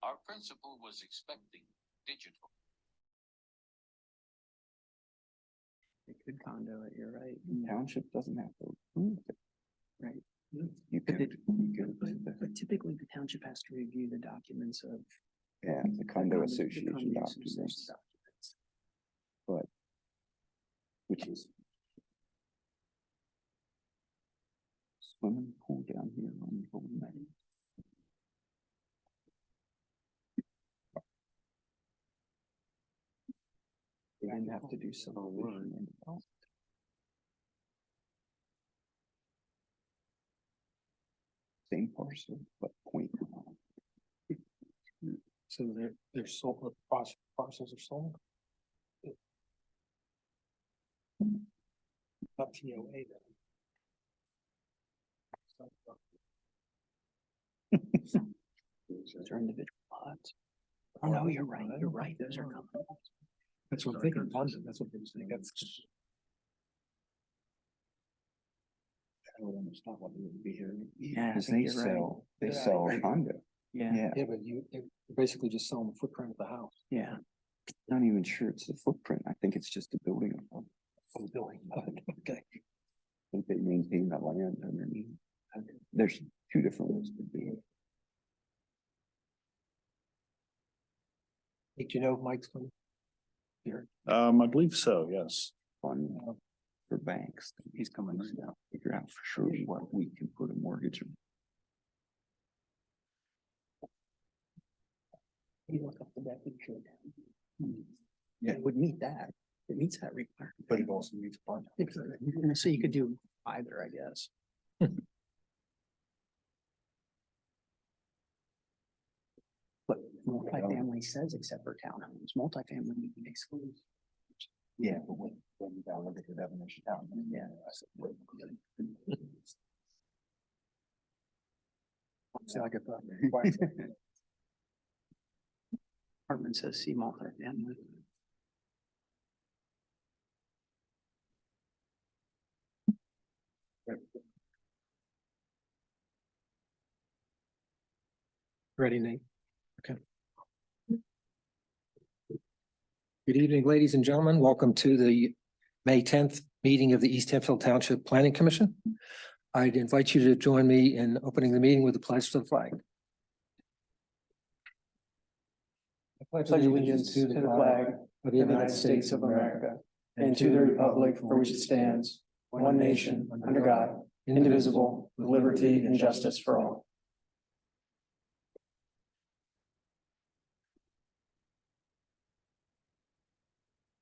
Our principal was expecting digital. It could condo it, you're right. Township doesn't have to approve it. Right. You But could, But typically the township has to review the documents of. yeah, the the condo the association condo documents, association documents. but which is swimming pool down here on Golden Lane. They didn't have to do some word. Same parcel, but point. So they're sold, the parcels are sold? Not TOA then. Those are individual lots. Oh, no, you're right, those are common. That's what I'm thinking, London, that's what they was thinking, that's. I don't understand what they would be here. Yeah, I Because think they you're right. sell, they Yeah, I sell agree. a condo. Yeah, Yeah, Yeah, but you're basically just selling the footprint of the house. yeah. not even sure it's the footprint. I think it's just a building. I Of the building, okay. think they maintain that land underneath. There's two different ways to do it. Did you know Mike's coming? Here. I believe so, yes. Fun for banks. He's coming right now. Figure out for sure what we can put a mortgage on. You look up the definition. Yeah. It would meet that. It meets that requirement. But it also needs a bunch. So you could do either, I guess. But multifamily says except for townhomes, multifamily excludes. Yeah, but when you gotta look at the definition down. Yeah. See, I get that. Apartment says see multifamily. Ready, Nate? Okay. Good evening, ladies and gentlemen. Welcome to the May 10th meeting of the East Hempfield Township Planning Commission. I'd invite you to join me in opening the meeting with the pledge to the flag. I Pledge allegiance to the flag of the United States of America and to the republic for which it stands, one nation, under God, indivisible, with liberty and justice for all.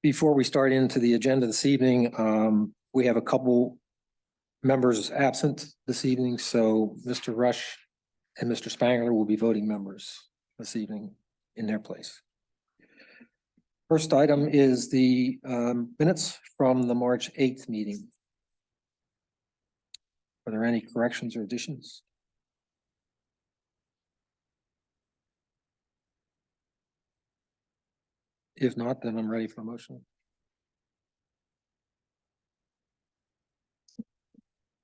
Before we start into the agenda this evening, we have a couple members absent this evening, so Mr. Rush and Mr. Spangler will be voting members this evening in their place. First item is the minutes from the March 8th meeting. Are there any corrections or additions? If not, then I'm ready for a motion.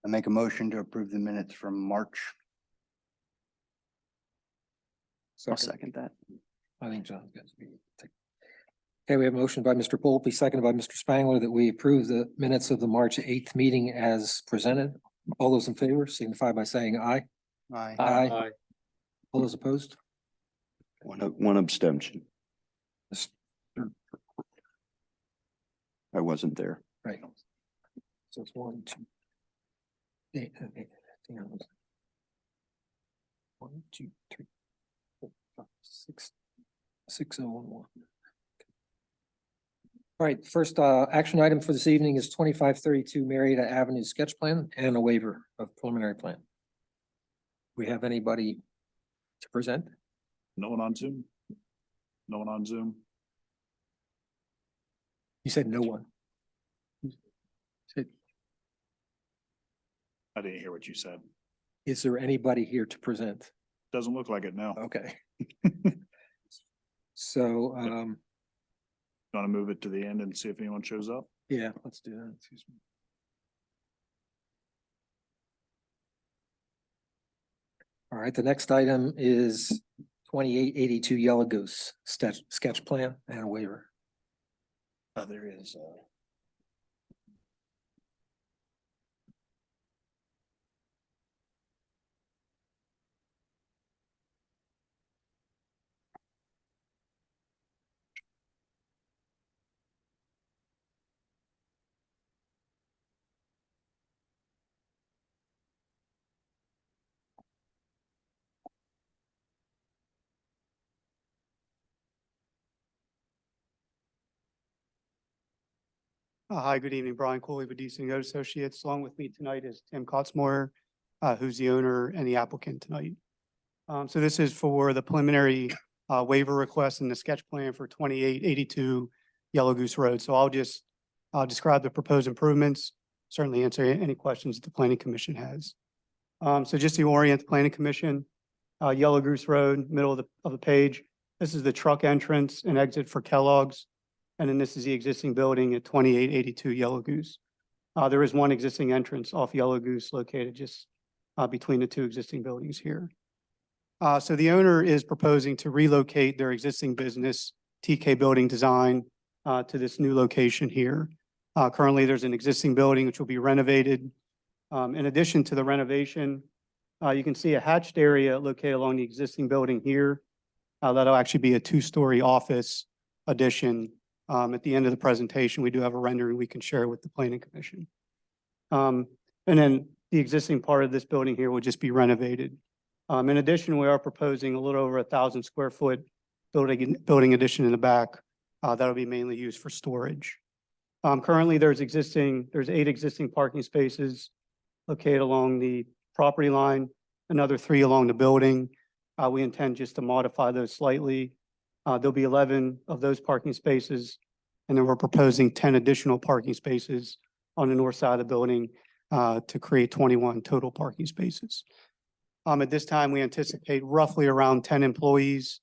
I make a motion to approve the minutes from March. I'll second that. I think John's got to be. Okay, we have a motion by Mr. Volpe, seconded by Mr. Spangler, that we approve the minutes of the March 8th meeting as presented. All those in favor signify by saying aye. Aye. Aye. All those opposed? One abstention. I wasn't there. Right. So it's 1, 2. 1, 2, 3, 4, 5, 6, 6011. All right, first action item for this evening is 2532 Marietta Avenue sketch plan and a waiver of preliminary plan. We have anybody to present? No one on Zoom? No one on Zoom? You said no one. I didn't hear what you said. Is there anybody here to present? Doesn't look like it, no. Okay. So, Want to move it to the end and see if anyone shows up? yeah, let's do that. Excuse me. All right, the next item is 2882 Yellow Goose sketch plan and a waiver. There is. Hi, good evening. Brian Cooley with DC Note Associates. Along with me tonight is Tim Cotsmore, who's the owner and the applicant tonight. So this is for the preliminary waiver request and the sketch plan for 2882 Yellow Goose Road. So I'll just describe the proposed improvements, certainly answer any questions that the Planning Commission has. So just to orient the Planning Commission, Yellow Goose Road, middle of the page. This is the truck entrance and exit for Kellogg's. And then this is the existing building at 2882 Yellow Goose. There is one existing entrance off Yellow Goose located just between the two existing buildings here. So the owner is proposing to relocate their existing business, TK Building Design, to this new location here. Currently, there's an existing building which will be renovated. In addition to the renovation, you can see a hatched area located along the existing building here. That'll actually be a two-story office addition. At the end of the presentation, we do have a rendering we can share with the Planning Commission. And then the existing part of this building here will just be renovated. In addition, we are proposing a little over 1,000 square foot building addition in the back. That'll be mainly used for storage. Currently, there's 8 existing parking spaces located along the property line, another 3 along the building. We intend just to modify those slightly. There'll be 11 of those parking spaces, and then we're proposing 10 additional parking spaces on the north side of the building to create 21 total parking spaces. At this time, we anticipate roughly around 10 employees.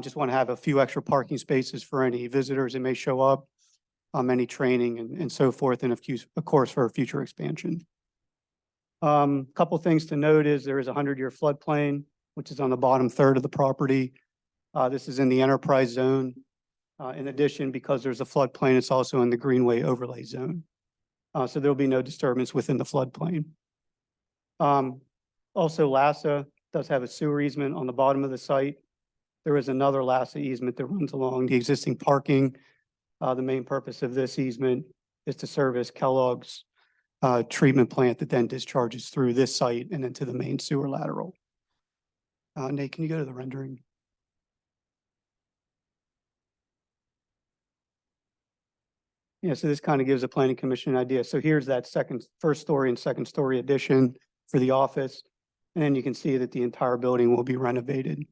Just want to have a few extra parking spaces for any visitors that may show up, any training and so forth, and of course, for future expansion. Couple things to note is there is a 100-year floodplain, which is on the bottom third of the property. This is in the enterprise zone. In addition, because there's a floodplain, it's also in the Greenway overlay zone. So there'll be no disturbance within the floodplain. Also, LASA does have a sewer easement on the bottom of the site. There is another LASA easement that runs along the existing parking. The main purpose of this easement is to service Kellogg's treatment plant that then discharges through this site and into the main sewer lateral. Nate, can you go to the rendering? Yeah, so this kind of gives the Planning Commission an idea. So here's that first story and second story addition for the office. And then you can see that the entire building will be renovated.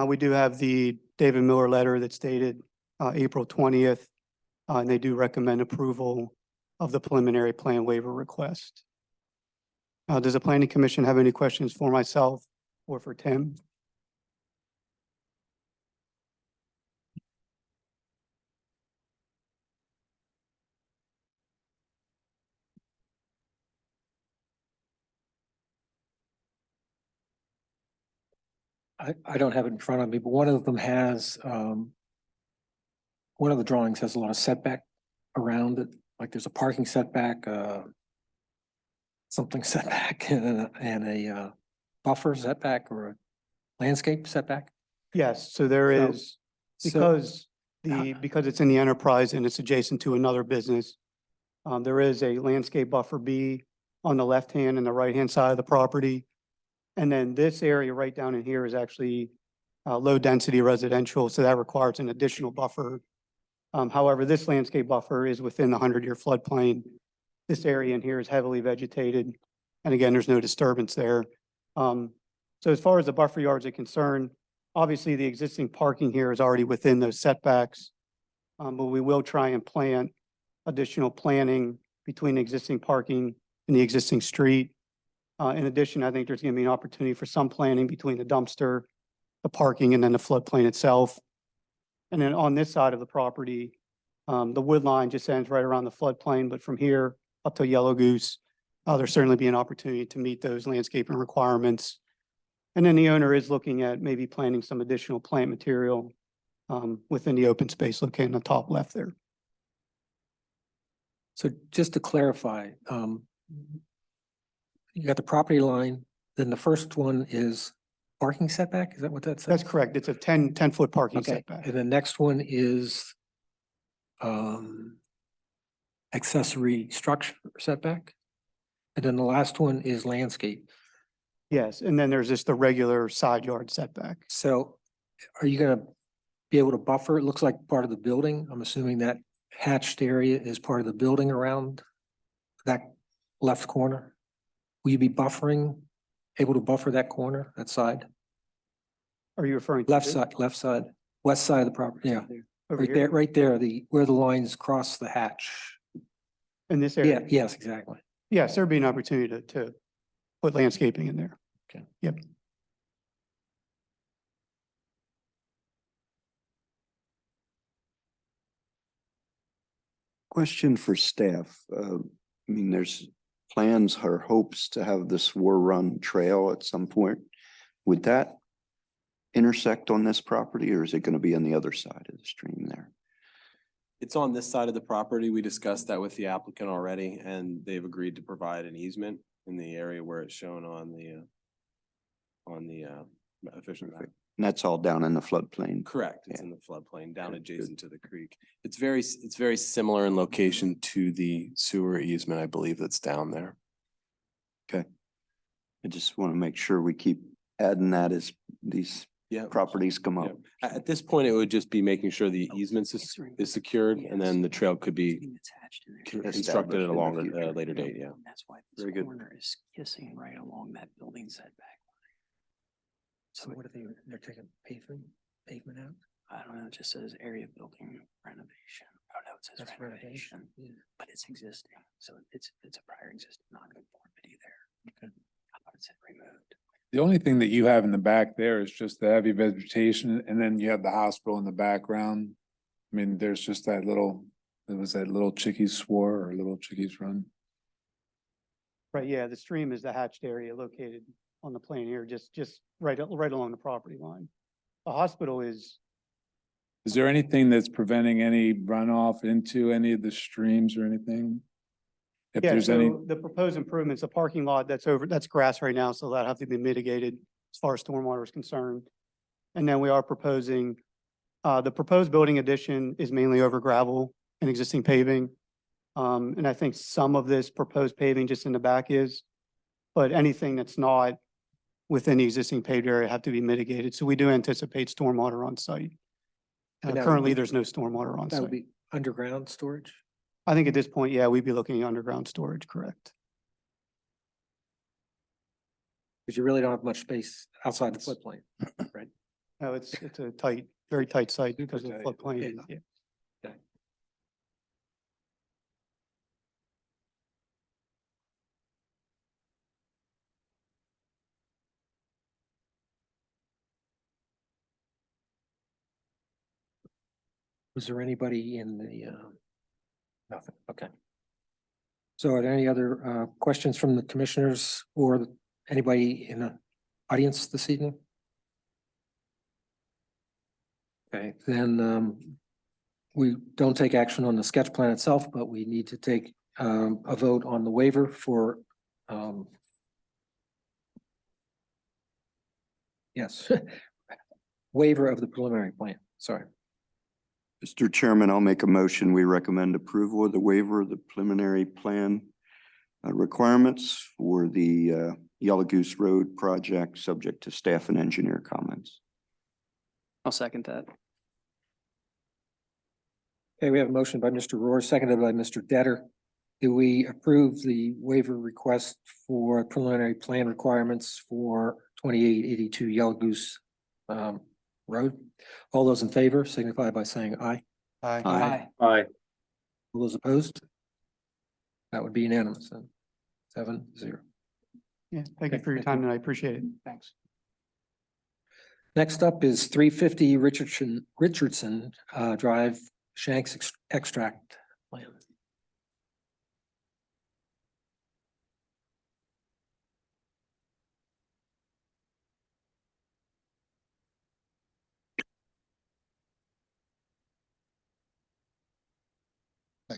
We do have the David Miller letter that's dated April 20th. And they do recommend approval of the preliminary plan waiver request. Does the Planning Commission have any questions for myself or for Tim? I don't have it in front of me, but one of them has, one of the drawings has a lot of setback around it, like there's a parking setback, something setback and a buffer setback or a landscape setback. Yes, so there So- is, because it's in the enterprise and it's adjacent to another business, there is a landscape buffer B on the left-hand and the right-hand side of the property. And then this area right down in here is actually low-density residential, so that requires an additional buffer. However, this landscape buffer is within the 100-year floodplain. This area in here is heavily vegetated, and again, there's no disturbance there. So as far as the buffer yards are concerned, obviously the existing parking here is already within those setbacks, but we will try and plant additional planning between existing parking and the existing street. In addition, I think there's going to be an opportunity for some planning between the dumpster, the parking, and then the floodplain itself. And then on this side of the property, the wood line just ends right around the floodplain, but from here up to Yellow Goose, there'll certainly be an opportunity to meet those landscaping requirements And then the owner is looking at maybe planting some additional plant material within the open space located in the top left there. So just to clarify, you got the property line, then the first one is parking setback? Is that what that says? That's correct. It's a 10-foot parking Okay, setback. and the next one is accessory structure setback. And then the last one is landscape. Yes, and then there's just the regular side yard setback. So are you gonna be able to buffer? It looks like part of the building. I'm assuming that hatched area is part of the building around that left corner. Will you be buffering, able to buffer that corner, that side? Are you referring to? Left side, west side of the property, yeah. Over Right there, here? right there, where the lines cross the hatch. In this Yeah, area? yes, exactly. Yes, there'd be an opportunity to put landscaping in there. Okay. Yep. Question for staff. I mean, there's plans or hopes to have this War Run Trail at some point. Would that intersect on this property, or is it going to be on the other side of the stream there? It's on this side of the property. We discussed that with the applicant already, and they've agreed to provide an easement in the area where it's shown on the official map. And that's all down in the floodplain. Correct. It's Yeah. in the floodplain down Good, good. adjacent to the creek. It's very similar in location to the sewer easement, I believe, that's down there. I just want to make sure we keep adding that as these Yeah. properties come up. At this point, it would just be making sure the easement is secured, and then the trail could be constructed at a longer, later date, yeah. That's why Very this good. corner is kissing right along that building setback. So what are they're taking pavement out? I don't know, it just says area building renovation. Oh, no, it says That's renovation, Yeah. but it's existing. So it's a prior existing non-conformity there. Okay. I thought it said removed. The only thing that you have in the back there is just the heavy vegetation, and then you have the hospital in the background. I mean, there's just that little, there was that little Chickies Swore or Little Chickies Run. Right, yeah, the stream is the hatched area located on the plane here, just right along the property line. The hospital is, Is there anything that's preventing any runoff into any of the streams or anything? If yeah, there's any, so the proposed improvements, the parking lot that's grass right now, so that'll have to be mitigated as far as stormwater is concerned. And then we are proposing, the proposed building addition is mainly over gravel and existing paving. And I think some of this proposed paving just in the back is, but anything that's not within the existing paved area have to be mitigated. So we do anticipate stormwater on site. And that would Currently, be- there's no stormwater on That would site. be underground storage? I think at this point, yeah, we'd be looking at underground storage, correct? Because you really don't have much space outside the floodplain, right? No, it's a tight, very tight site because of the tight. floodplain. Yeah. Yeah. Was there anybody in the, nothing, okay. So are there any other questions from the commissioners or anybody in the audience this evening? Okay, then we don't take action on the sketch plan itself, but we need to take a vote on the waiver for yes, waiver of the preliminary plan, sorry. Mr. Chairman, I'll make a motion. We recommend approval of the waiver of the preliminary plan requirements for the Yellow Goose Road project, subject to staff and engineer comments. I'll second that. Okay, we have a motion by Mr. Rohr, seconded by Mr. Detter. Do we approve the waiver request for preliminary plan requirements for 2882 Yellow Goose Road? All those in favor signify by saying aye. Aye. All those opposed? That would be unanimous then. 7-0. Yeah, thank you for your time and I appreciate it. Thanks. Next up is 350 Richardson Drive, Shanks Extract Plan.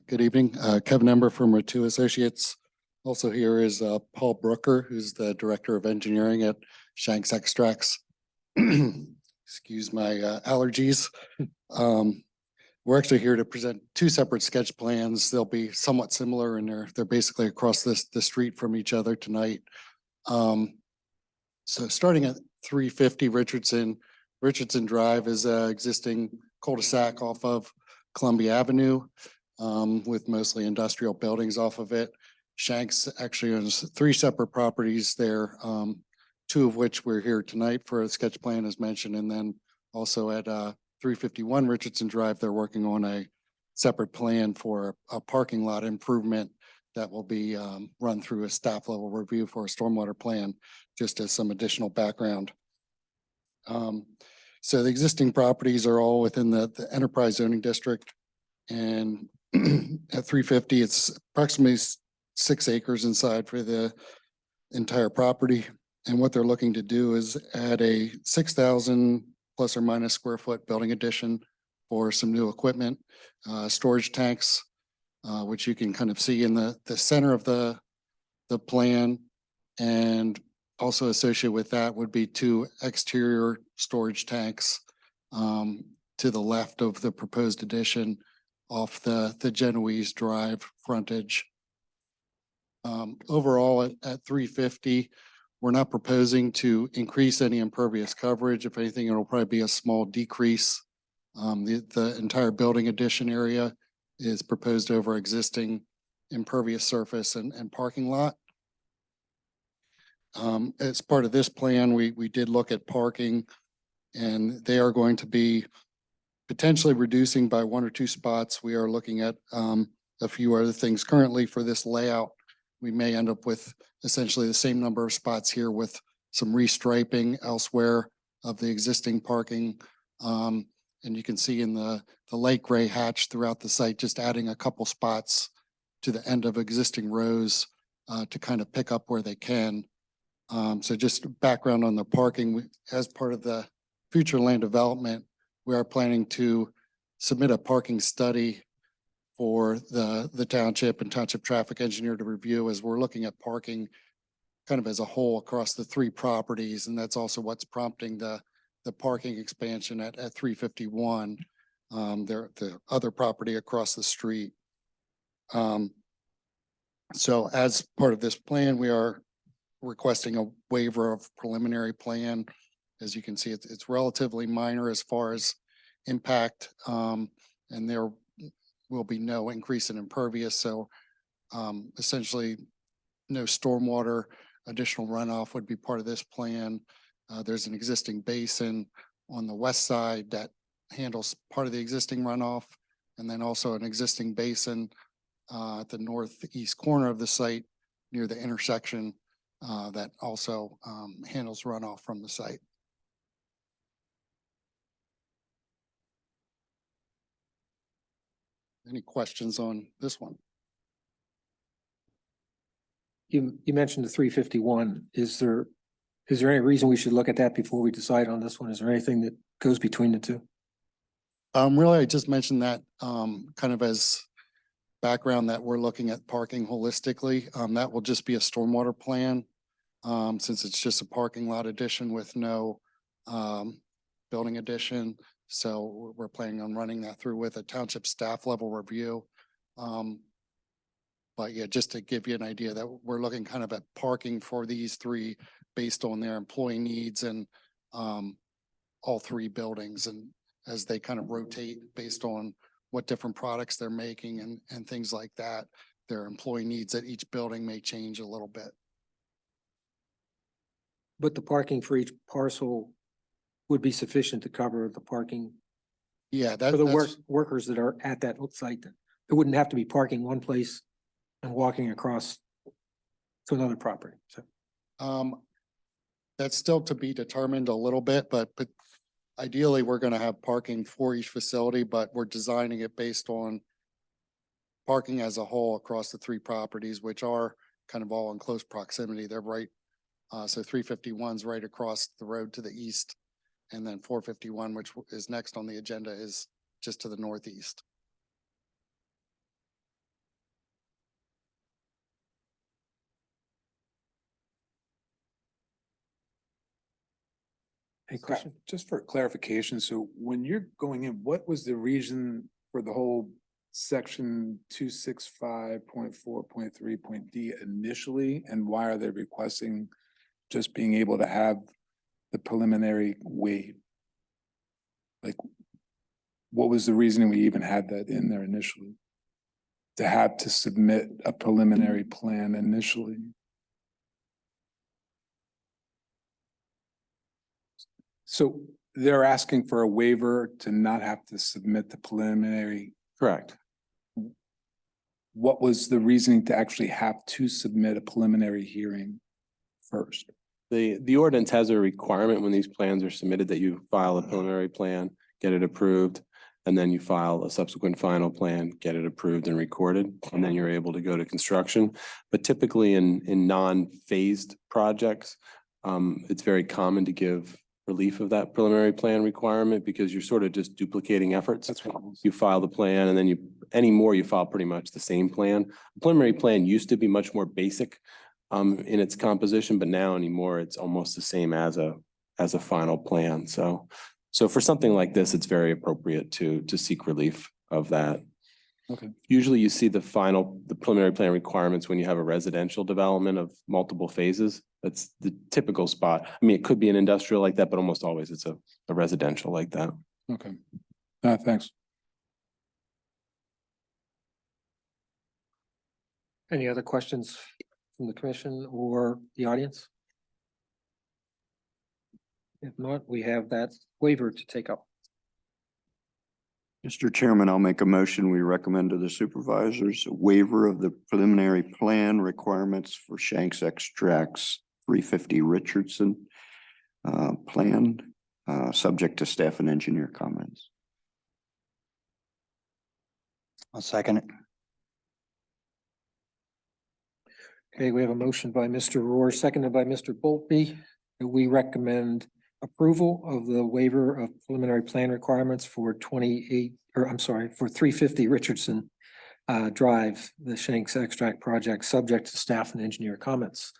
Good evening, Kevin Ember from Ratu Associates. Also here is Paul Brooker, who's the Director of Engineering at Shanks Extracts. Excuse my allergies. We're actually here to present two separate sketch plans. They'll be somewhat similar and they're basically across the street from each other tonight. So starting at 350 Richardson Drive is a existing cul-de-sac off of Columbia Avenue with mostly industrial buildings off of it. Shanks actually owns three separate properties there, two of which we're here tonight for a sketch plan as mentioned, and then also at 351 Richardson Drive, they're working on a separate plan for a parking lot improvement that will be run through a staff level review for a stormwater plan, just as some additional background. So the existing properties are all within the enterprise zoning district, and at 350, it's approximately 6 acres inside for the entire property. And what they're looking to do is add a 6,000 plus or minus square foot building addition for some new equipment, storage tanks, which you can kind of see in the center of the plan. And also associated with that would be 2 exterior storage tanks to the left of the proposed addition off the Genoese Drive frontage. Overall at 350, we're not proposing to increase any impervious coverage. If anything, it'll probably be a small decrease. The entire building addition area is proposed over existing impervious surface and parking lot. As part of this plan, we did look at parking, and they are going to be potentially reducing by 1 or 2 spots. We are looking at a few other things. Currently for this layout, we may end up with essentially the same number of spots here with some restriping elsewhere of the existing parking. And you can see in the light gray hatch throughout the site, just adding a couple spots to the end of existing rows to kind of pick up where they can. So just background on the parking, as part of the future land development, we are planning to submit a parking study for the township and township traffic engineer to review, as we're looking at parking kind of as a whole across the 3 properties. And that's also what's prompting the parking expansion at 351, the other property across the street. So as part of this plan, we are requesting a waiver of preliminary plan. As you can see, it's relatively minor as far as impact, and there will be no increase in impervious. So essentially no stormwater, additional runoff would be part of this plan. There's an existing basin on the west side that handles part of the existing runoff, and then also an existing basin at the northeast corner of the site near the intersection that also handles runoff from the site. Any questions on this one? You mentioned the 351. Is there any reason we should look at that before we decide on this one? Is there anything that goes between the two? Really, I just mentioned that kind of as background, that we're looking at parking holistically. That will just be a stormwater plan since it's just a parking lot addition with no building addition. So we're planning on running that through with a township staff level review. But yeah, just to give you an idea that we're looking kind of at parking for these 3 based on their employee needs and all 3 buildings, and as they kind of rotate based on what different products they're making and things like that, their employee needs at each building may change a little bit. But the parking for each parcel would be sufficient to cover the parking Yeah, for the that's workers that are at that site. It wouldn't have to be parking one place and walking across to another property. So that's still to be determined a little bit, but ideally we're going to have parking for each facility, but we're designing it based on parking as a whole across the 3 properties, which are kind of all in close proximity. They're right. So 351's right across the road to the east, and then 451, which is next on the agenda, is just to the northeast. Any question? Just for clarification, so when you're going in, what was the reason for the whole section 265.4.3.d initially? And why are they requesting just being able to have the preliminary waive? Like, what was the reasoning we even had that in there initially? To have to submit a preliminary plan initially? So they're asking for a waiver to not have to submit the preliminary. Correct. What was the reasoning to actually have to submit a preliminary hearing first? The ordinance has a requirement when these plans are submitted that you file a preliminary plan, get it approved, and then you file a subsequent final plan, get it approved and recorded, and then you're able to go to construction. But typically in non-phased projects, it's very common to give relief of that preliminary plan requirement because you're sort of just duplicating efforts. That's what. You file the plan and then you file pretty much the same plan. The preliminary plan used to be much more basic in its composition, but now anymore it's almost the same as a final plan. So for something like this, it's very appropriate to seek relief of that. Okay. Usually you see the preliminary plan requirements when you have a residential development of multiple phases. That's the typical spot. I mean, it could be an industrial like that, but almost always it's a residential like that. Okay. Thanks. Any other questions from the commission or the audience? If not, we have that waiver to take up. Mr. Chairman, I'll make a motion. We recommend to the supervisors a waiver of the preliminary plan requirements for Shanks Extracts 350 Richardson plan, subject to staff and engineer comments. I'll second it. Okay, we have a motion by Mr. Rohr, seconded by Mr. Boltby. That we recommend approval of the waiver of preliminary plan requirements for 350 Richardson Drive, the Shanks Extract project, subject to staff and engineer comments.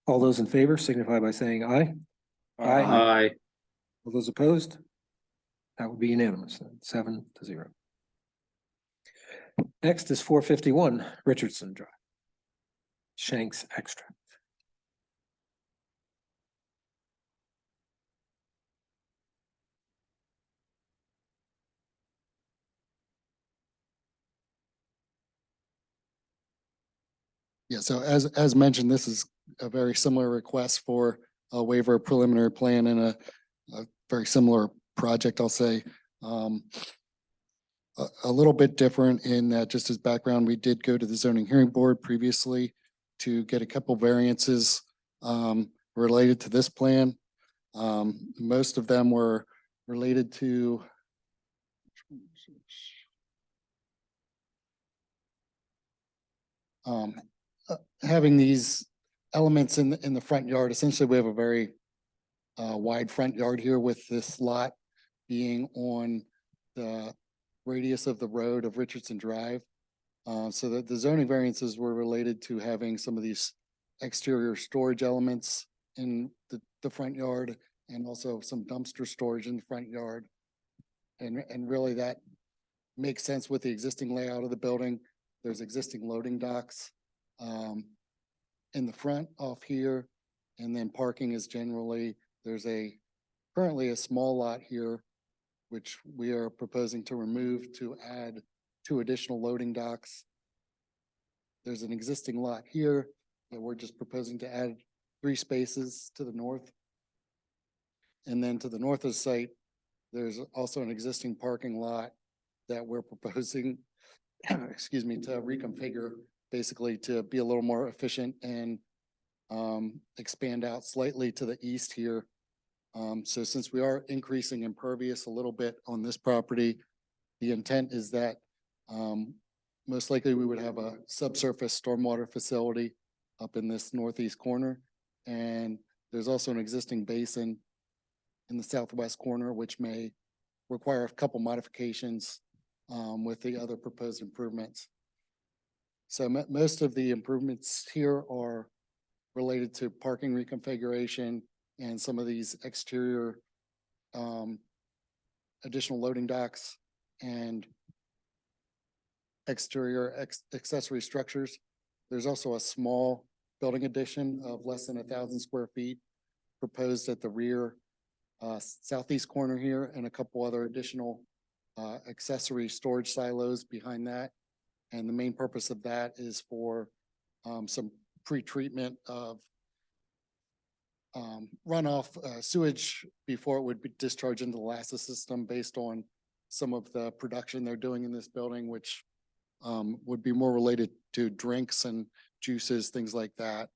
All those in favor signify by saying aye. Aye. All those opposed? That would be unanimous, 7-0. Next is 451 Richardson Drive, Shanks Extract. Yeah, so as mentioned, this is a very similar request for a waiver of preliminary plan in a very similar project, I'll say. A little bit different in that, just as background, we did go to the zoning hearing board previously to get a couple variances related to this plan. Most of them were related to having these elements in the front yard. Essentially, we have a very wide front yard here with this lot being on the radius of the road of Richardson Drive. So that the zoning variances were related to having some of these exterior storage elements in the front yard and also some dumpster storage in the front yard. And really that makes sense with the existing layout of the building. There's existing loading docks in the front off here. And then parking is generally, there's currently a small lot here, which we are proposing to remove to add 2 additional loading docks. There's an existing lot here that we're just proposing to add 3 spaces to the north. And then to the north of the site, there's also an existing parking lot that we're proposing, excuse me, to reconfigure basically to be a little more efficient and expand out slightly to the east here. So since we are increasing impervious a little bit on this property, the intent is that most likely we would have a subsurface stormwater facility up in this northeast corner. And there's also an existing basin in the southwest corner, which may require a couple modifications with the other proposed improvements. So most of the improvements here are related to parking reconfiguration and some of these exterior additional loading docks and exterior accessory structures. There's also a small building addition of less than 1,000 square feet proposed at the rear southeast corner here, and a couple other additional accessory storage silos behind that. And the main purpose of that is for some pre-treatment of runoff sewage before it would be discharged into the LASA system based on some of the production they're doing in this building, which would be more related to drinks and juices, things like that.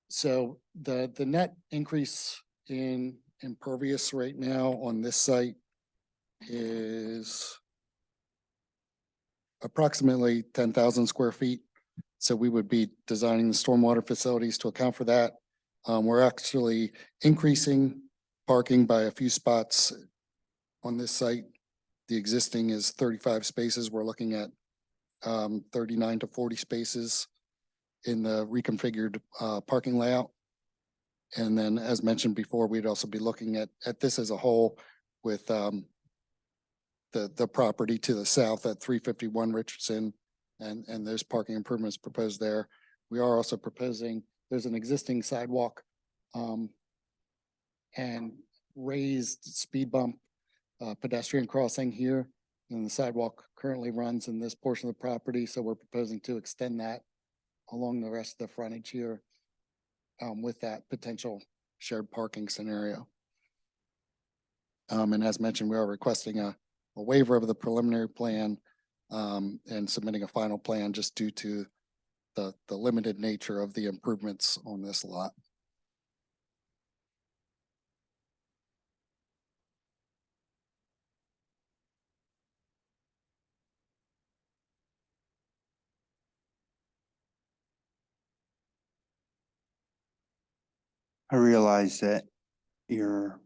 So the net increase in impervious right now on this site is approximately 10,000 square feet. So we would be designing the stormwater facilities to account for that. We're actually increasing parking by a few spots on this site. The existing is 35 spaces. We're looking at 39 to 40 spaces in the reconfigured parking layout. And then, as mentioned before, we'd also be looking at this as a whole with the property to the south at 351 Richardson and those parking improvements proposed there. We are also proposing, there's an existing sidewalk and raised speed bump pedestrian crossing here. And the sidewalk currently runs in this portion of the property. So we're proposing to extend that along the rest of the frontage here with that potential shared parking scenario. And as mentioned, we are requesting a waiver of the preliminary plan and submitting a final plan just due to the limited nature of the improvements on this lot. I realize that you're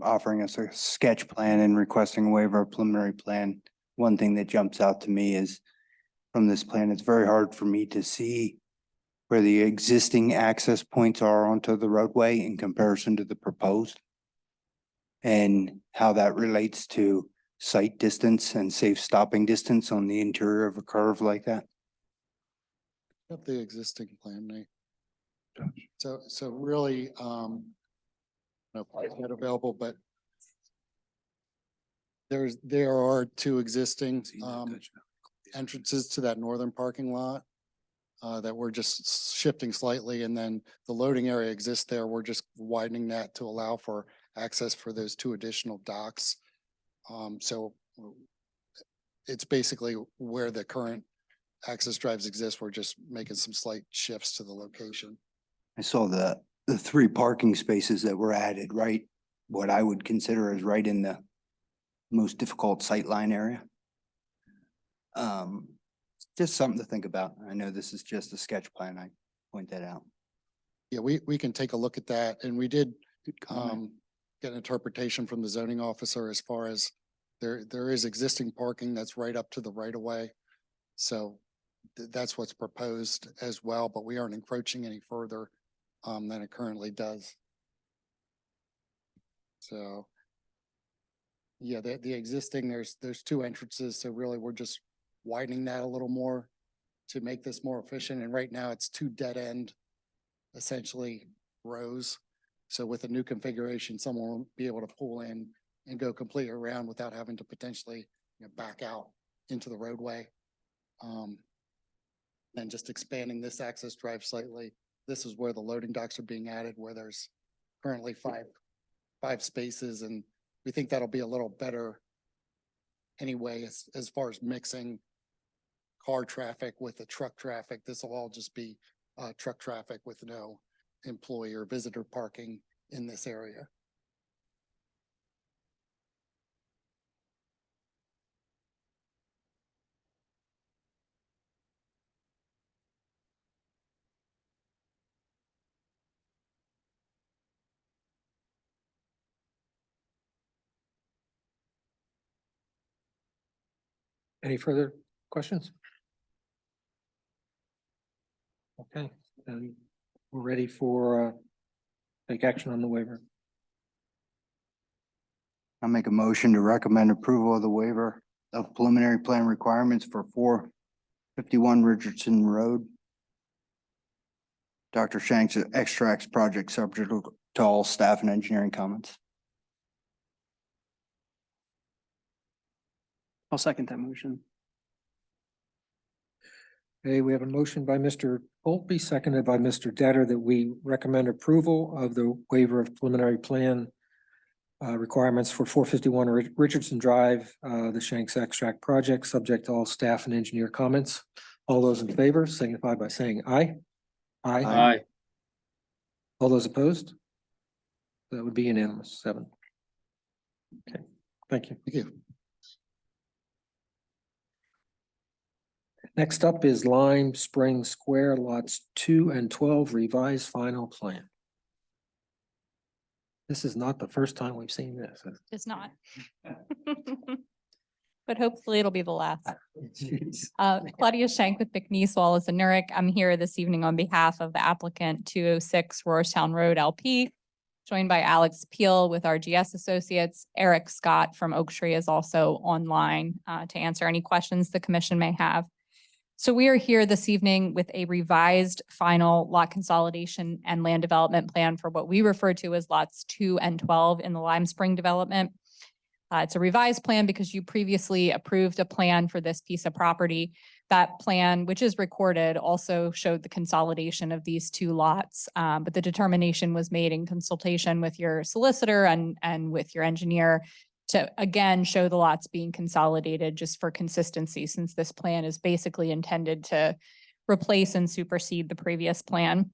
offering us a sketch plan and requesting a waiver of preliminary plan. One thing that jumps out to me is from this plan, it's very hard for me to see where the existing access points are onto the roadway in comparison to the proposed, and how that relates to sight distance and safe stopping distance on the interior of a curve like that. Of the existing plan, Nate. So really, no, it's not available, but there are two existing entrances to that northern parking lot that we're just shifting slightly, and then the loading area exists there. We're just widening that to allow for access for those two additional docks. So it's basically where the current access drives exist. We're just making some slight shifts to the location. I saw the 3 parking spaces that were added, right? What I would consider is right in the most difficult sightline area. Just something to think about. I know this is just a sketch plan. I point that out. Yeah, we can take a look at that. And we did get an interpretation from the zoning officer as far as there is existing parking that's right up to the right of way. So that's what's proposed as well, but we aren't encroaching any further than it currently does. So yeah, the existing, there's 2 entrances. So really we're just widening that a little more to make this more efficient. And right now it's 2 dead end, essentially rows. So with a new configuration, someone will be able to pull in and go completely around without having to potentially back out into the roadway. And just expanding this access drive slightly. This is where the loading docks are being added, where there's currently five spaces, and we think that'll be a little better anyway as far as mixing car traffic with the truck traffic. This will all just be truck traffic with no employee or visitor parking in this area. Any further questions? Okay, then we're ready for take action on the waiver. I'll make a motion to recommend approval of the waiver of preliminary plan requirements for 451 Richardson Road. Dr. Shanks extracts project subject to all staff and engineering comments. I'll second that motion. Okay, we have a motion by Mr. Volpe, seconded by Mr. Detter, that we recommend approval of the waiver of preliminary plan requirements for 451 Richardson Drive, the Shanks Extract Project, subject to all staff and engineer comments. All those in favor signify by saying aye. Aye. All those opposed? That would be unanimous, 7. Okay, thank you. Thank you. Next up is Lime Spring Square, lots 2 and 12, revised final plan. This is not the first time we've seen this. It's not. But hopefully it'll be the last. Jeez. Claudia Shank with McNeese Wallace and Nurick. I'm here this evening on behalf of the applicant 206 Roarstown Road LP, joined by Alex Peel with RGS Associates. Eric Scott from Oak Tree is also online to answer any questions the commission may have. So we are here this evening with a revised final lot consolidation and land development plan for what we refer to as lots 2 and 12 in the Lime Spring development. It's a revised plan because you previously approved a plan for this piece of property. That plan, which is recorded, also showed the consolidation of these 2 lots. But the determination was made in consultation with your solicitor and with your engineer to again show the lots being consolidated just for consistency, since this plan is basically intended to replace and supersede the previous plan.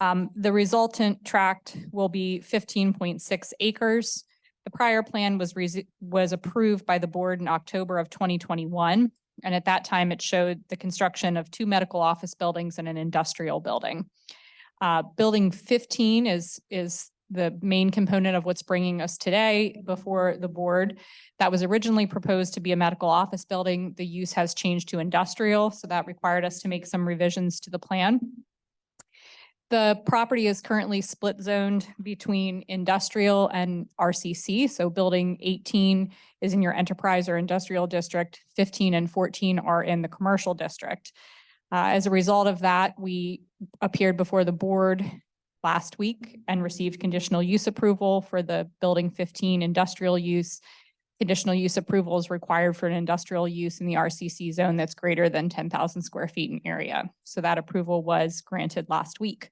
The resultant tract will be 15.6 acres. The prior plan was approved by the board in October of 2021. And at that time, it showed the construction of 2 medical office buildings and an industrial building. Building 15 is the main component of what's bringing us today before the board. That was originally proposed to be a medical office building. The use has changed to industrial, so that required us to make some revisions to the plan. The property is currently split zoned between industrial and RCC. So building 18 is in your enterprise or industrial district, 15 and 14 are in the commercial district. As a result of that, we appeared before the board last week and received conditional use approval for the building 15 industrial use. Conditional use approval is required for an industrial use in the RCC zone that's greater than 10,000 square feet in area. So that approval was granted last week.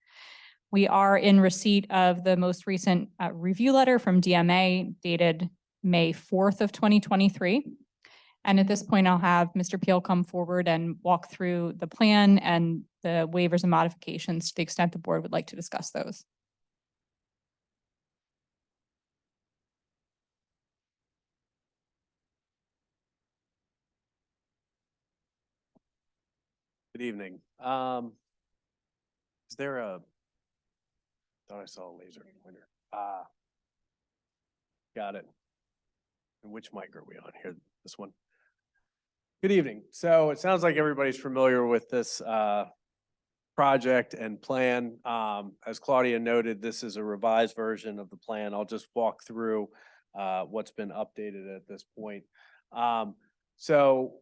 We are in receipt of the most recent review letter from DMA dated May 4th of 2023. And at this point, I'll have Mr. Peel come forward and walk through the plan and the waivers and modifications to the extent the board would like to discuss those. Good evening. Is there a, thought I saw a laser pointer. Got it. And which mic are we on here? This one. Good evening. So it sounds like everybody's familiar with this project and plan. As Claudia noted, this is a revised version of the plan. I'll just walk through what's been updated at this point. So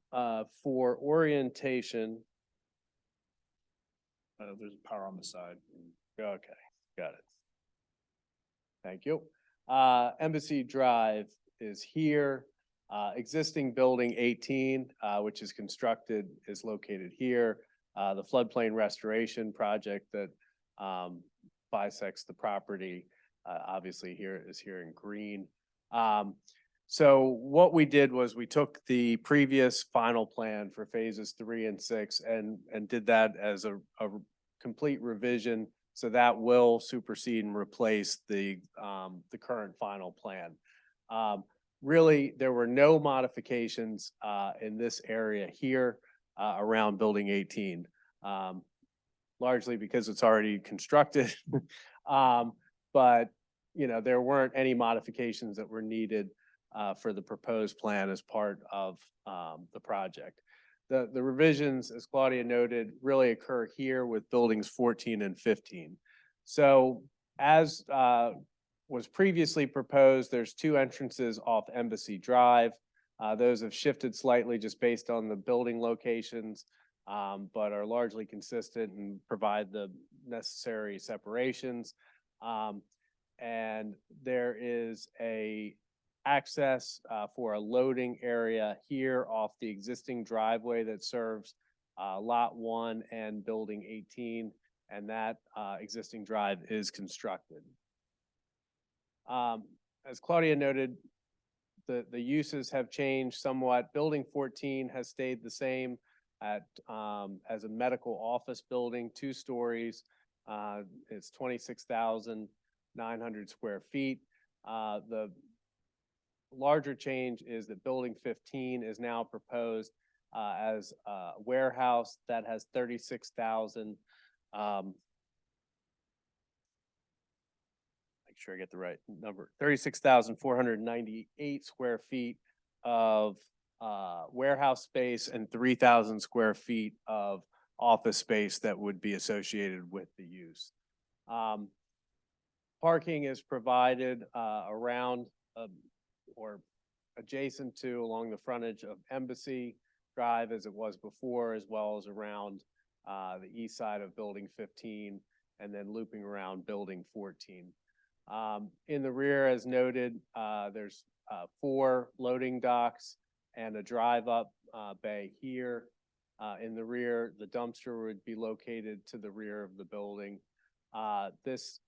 for orientation, There's power on the side. okay, got it. Thank you. Embassy Drive is here. Existing building 18, which is constructed, is located here. The floodplain restoration project that bisects the property, obviously here in green. So what we did was we took the previous final plan for phases 3 and 6 and did that as a complete revision. So that will supersede and replace the current final plan. Really, there were no modifications in this area here around building 18, largely because it's already constructed. But you know, there weren't any modifications that were needed for the proposed plan as part of the project. The revisions, as Claudia noted, really occur here with buildings 14 and 15. So As was previously proposed, there's two entrances off Embassy Drive. Those have shifted slightly just based on the building locations, but are largely consistent and provide the necessary separations. And there is a access for a loading area here off the existing driveway that serves Lot 1 and Building 18, and that existing drive is constructed. As Claudia noted, the uses have changed somewhat. Building 14 has stayed the same at as a medical office building, 2 stories. It's 26,900 square feet. The larger change is that Building 15 is now proposed as a warehouse that has 36,000. Make sure I get the right number. 36,498 square feet of warehouse space and 3,000 square feet of office space that would be associated with the use. Parking is provided around or adjacent to along the frontage of Embassy Drive as it was before, as well as around the east side of Building 15 and then looping around Building 14. In the rear, as noted, there's 4 loading docks and a drive-up bay here. In the rear, the dumpster would be located to the rear of the building. This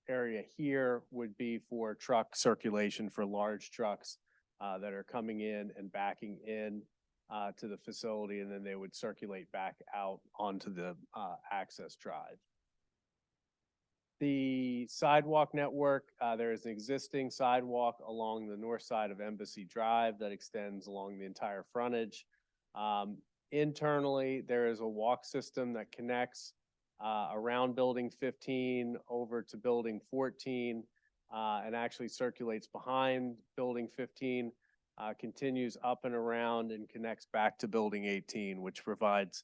area here would be for truck circulation for large trucks that are coming in and backing in to the facility, and then they would circulate back out onto the access drive. The sidewalk network, there is an existing sidewalk along the north side of Embassy Drive that extends along the entire frontage. Internally, there is a walk system that connects around Building 15 over to Building 14 and actually circulates behind Building 15, continues up and around and connects back to Building 18, which provides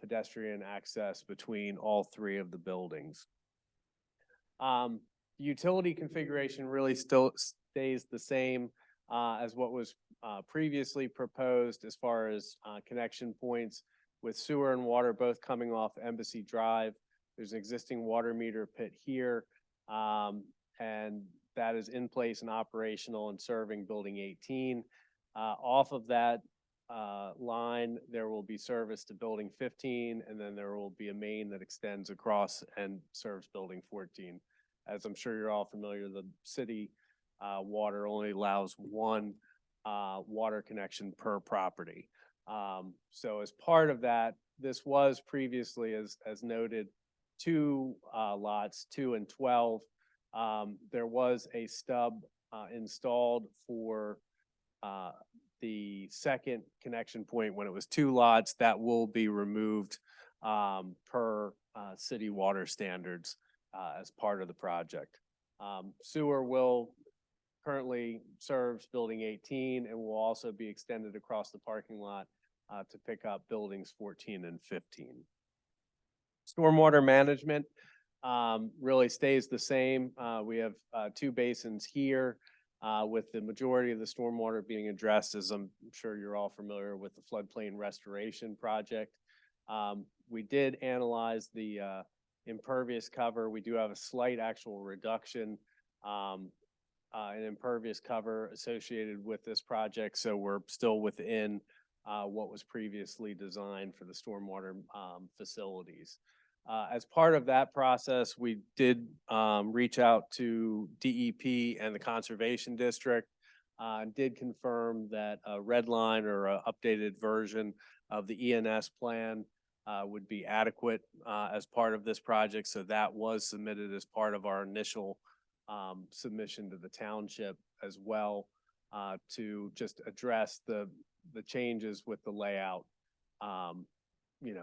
pedestrian access between all 3 of the buildings. The utility configuration really still stays the same as what was previously proposed as far as connection points, with sewer and water both coming off Embassy Drive. There's an existing water meter pit here, and that is in place and operational and serving Building 18. Off of that line, there will be service to Building 15, and then there will be a main that extends across and serves Building 14. As I'm sure you're all familiar, the city water only allows 1 water connection per property. So as part of that, this was previously, as noted, 2 lots, 2 and 12. There was a stub installed for the second connection point when it was 2 lots. That will be removed per city water standards as part of the project. Sewer will currently serves Building 18 and will also be extended across the parking lot to pick up Buildings 14 and 15. Stormwater management really stays the same. We have 2 basins here with the majority of the stormwater being addressed, as I'm sure you're all familiar with the floodplain restoration project. We did analyze the impervious cover. We do have a slight actual reduction in impervious cover associated with this project, so we're still within what was previously designed for the stormwater facilities. As part of that process, we did reach out to DEP and the Conservation District and did confirm that a red line or an updated version of the ENS plan would be adequate as part of this project. So that was submitted as part of our initial submission to the township as well to just address the changes with the layout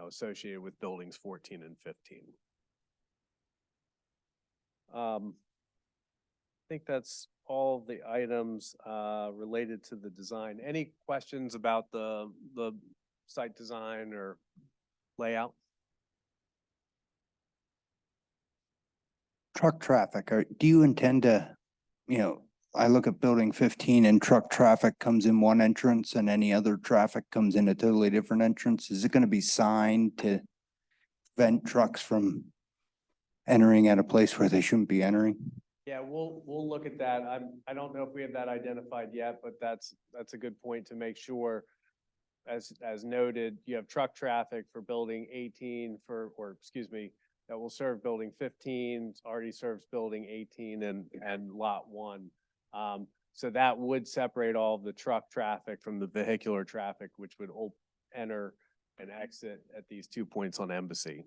associated with buildings 14 and 15. I think that's all the items related to the design. Any questions about the site design or layout? Truck traffic, or do you intend to, I look at building 15 and truck traffic comes in one entrance and any other traffic comes in a totally different entrance. Is it going to be signed to prevent trucks from entering at a place where they shouldn't be entering? Yeah, we'll look at that. I don't know if we have that identified yet, but that's a good point to make sure. As noted, you have truck traffic for building 18 that will serve building 15, already serves building 18 and lot 1. So that would separate all of the truck traffic from the vehicular traffic, which would enter and exit at these 2 points on Embassy.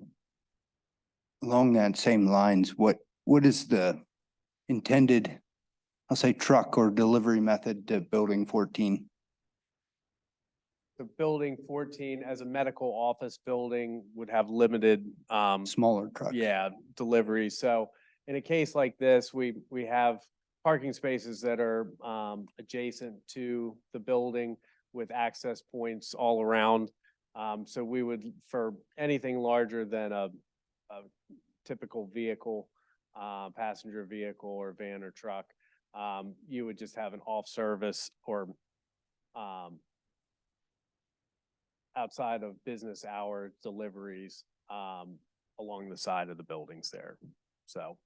Along that same lines, what is the intended, I'll say, truck or delivery method to building 14? The building 14 as a medical office building would have limited, Smaller trucks? yeah, delivery. So in a case like this, we have parking spaces that are adjacent to the building with access points all around. So we would, for anything larger than a typical vehicle, passenger vehicle or van or truck, you would just have an off service or outside of business hour deliveries along the side of the buildings there. So.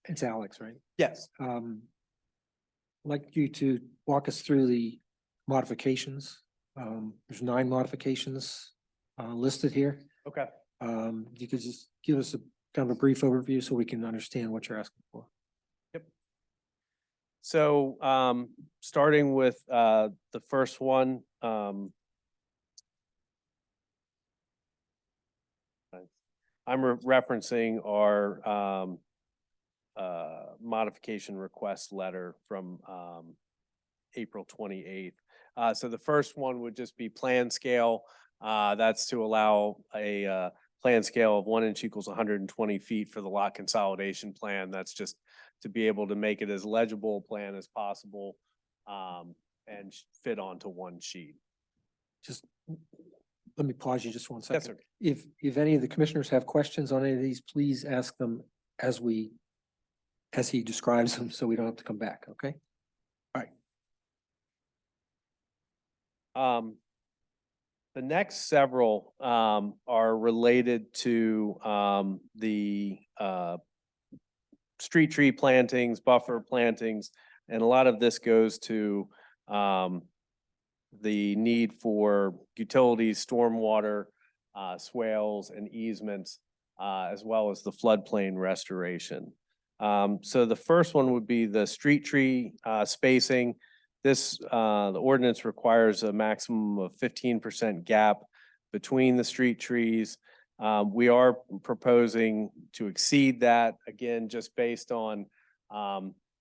It's Alex, right? Yes. Like you to walk us through the modifications. There's 9 modifications listed here. Okay. You could just give us a kind of a brief overview so we can understand what you're asking for. Yep. So starting with the first one, I'm referencing our modification request letter from April 28th. So the first one would just be plan scale. That's to allow a plan scale of 1 inch equals 120 feet for the lot consolidation plan. That's just to be able to make it as legible a plan as possible and fit onto one sheet. Just let me pause you just 1 second. Yes, sir. If any of the commissioners have questions on any of these, please ask them as he describes them, so we don't have to come back, okay? The next several are related to the street tree plantings, buffer plantings, and a lot of this goes to the need for utilities, stormwater, swales and easements, as well as the floodplain restoration. So the first one would be the street tree spacing. This, the ordinance requires a maximum of 15% gap between the street trees. We are proposing to exceed that, again, just based on,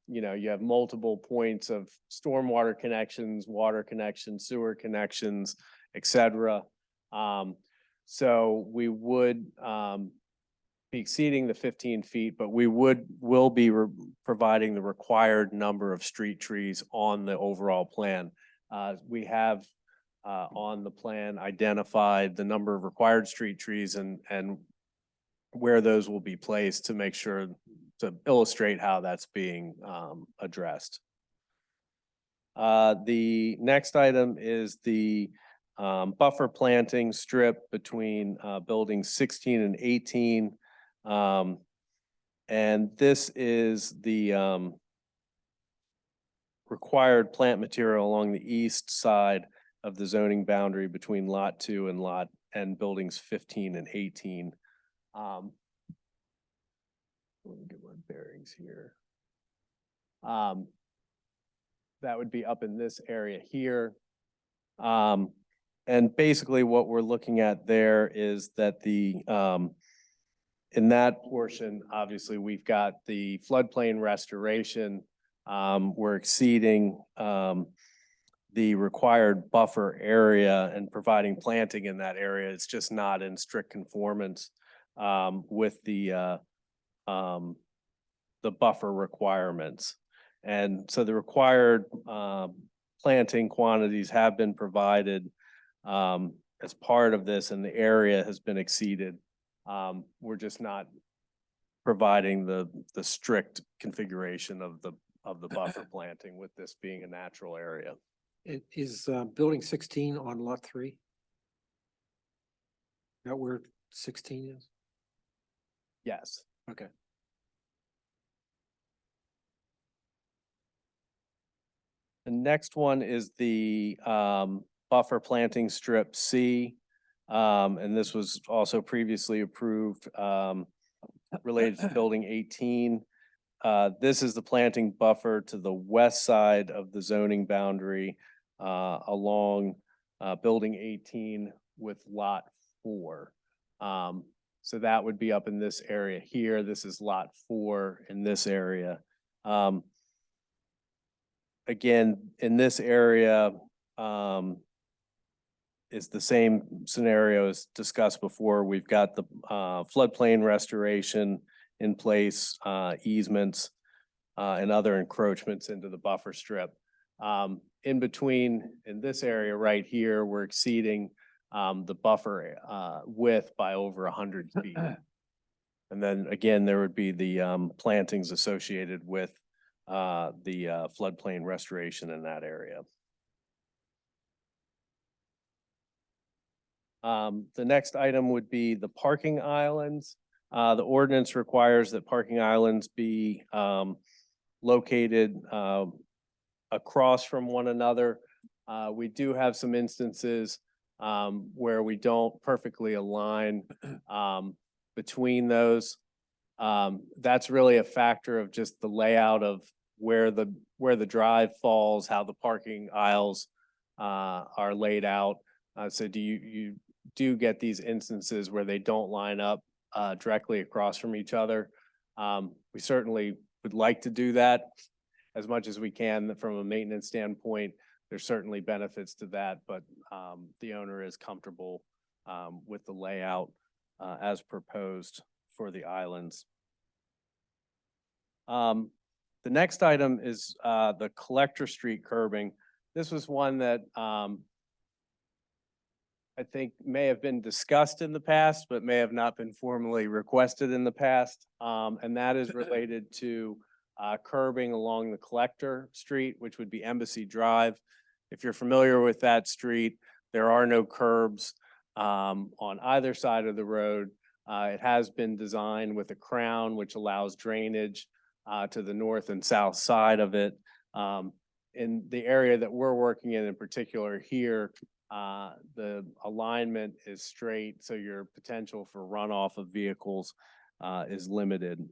you have multiple points of stormwater connections, water connections, sewer connections, et cetera. So we would be exceeding the 15 feet, but we will be providing the required number of street trees on the overall plan. We have on the plan identified the number of required street trees and where those will be placed to make sure to illustrate how that's being addressed. The next item is the buffer planting strip between buildings 16 and 18. And this is the required plant material along the east side of the zoning boundary between lot 2 and buildings 15 and 18. Let me get my bearings here. That would be up in this area here. And basically what we're looking at there is that in that portion, obviously we've got the floodplain restoration. We're exceeding the required buffer area and providing planting in that area. It's just not in strict conformance with the buffer requirements. And so the required planting quantities have been provided as part of this, and the area has been exceeded. We're just not providing the strict configuration of the buffer planting, with this being a natural area. Is building 16 on lot 3? Is that where 16 is? Yes. Okay. The next one is the buffer planting strip C. And this was also previously approved related to building 18. This is the planting buffer to the west side of the zoning boundary along building 18 with lot 4. So that would be up in this area here. This is lot 4 in this area. Again, in this area is the same scenario as discussed before. We've got the floodplain restoration in place, easements, and other encroachments into the buffer strip. In between, in this area right here, we're exceeding the buffer width by over 100 feet. And then again, there would be the plantings associated with the floodplain restoration in that area. The next item would be the parking islands. The ordinance requires that parking islands be located across from one another. We do have some instances where we don't perfectly align between those. That's really a factor of just the layout of where the drive falls, how the parking aisles are laid out. So you do get these instances where they don't line up directly across from each other. We certainly would like to do that as much as we can from a maintenance standpoint. There's certainly benefits to that, but the owner is comfortable with the layout as proposed for the islands. The next item is the Collector Street curbing. This was one that I think may have been discussed in the past, but may have not been formally requested in the past. And that is related to curbing along the Collector Street, which would be Embassy Drive. If you're familiar with that street, there are no curbs on either side of the road. It has been designed with a crown, which allows drainage to the north and south side of it. In the area that we're working in particular here, the alignment is straight, so your potential for runoff of vehicles is limited.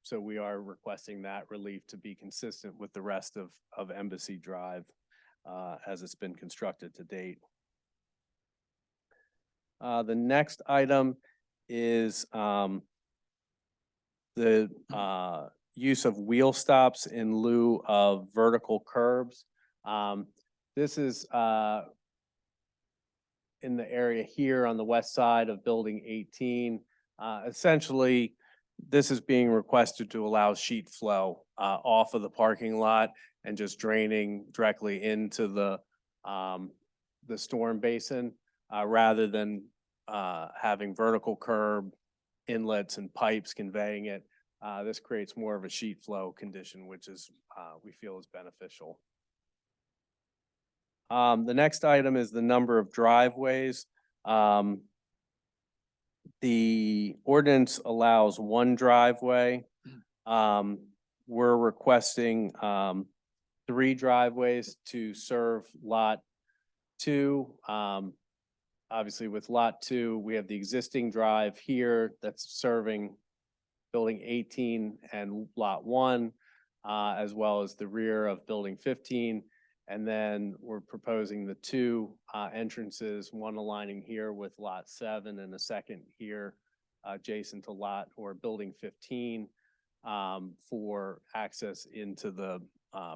So we are requesting that relief to be consistent with the rest of Embassy Drive as it's been constructed to date. The next item is the use of wheel stops in lieu of vertical curbs. This is in the area here on the west side of building 18. Essentially, this is being requested to allow sheet flow off of the parking lot and just draining directly into the storm basin rather than having vertical curb inlets and pipes conveying it. This creates more of a sheet flow condition, which is we feel is beneficial. The next item is the number of driveways. The ordinance allows one driveway. We're requesting 3 driveways to serve lot 2. Obviously with lot 2, we have the existing drive here that's serving building 18 and lot 1, as well as the rear of building 15. And then we're proposing the 2 entrances, one aligning here with lot 7 and a second here adjacent to lot or building 15 for access into the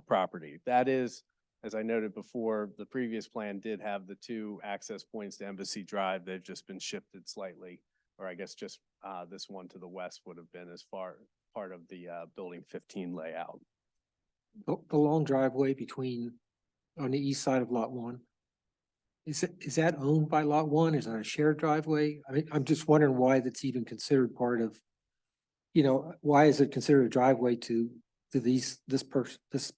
property. That is, as I noted before, the previous plan did have the 2 access points to Embassy Drive. They've just been shifted slightly, or I guess just this one to the west would have been as part of the building 15 layout. the long driveway between, on the east side of lot one. Is that owned by lot one? Is that a shared driveway? I mean, I'm just wondering why that's even considered part of, why is it considered a driveway to this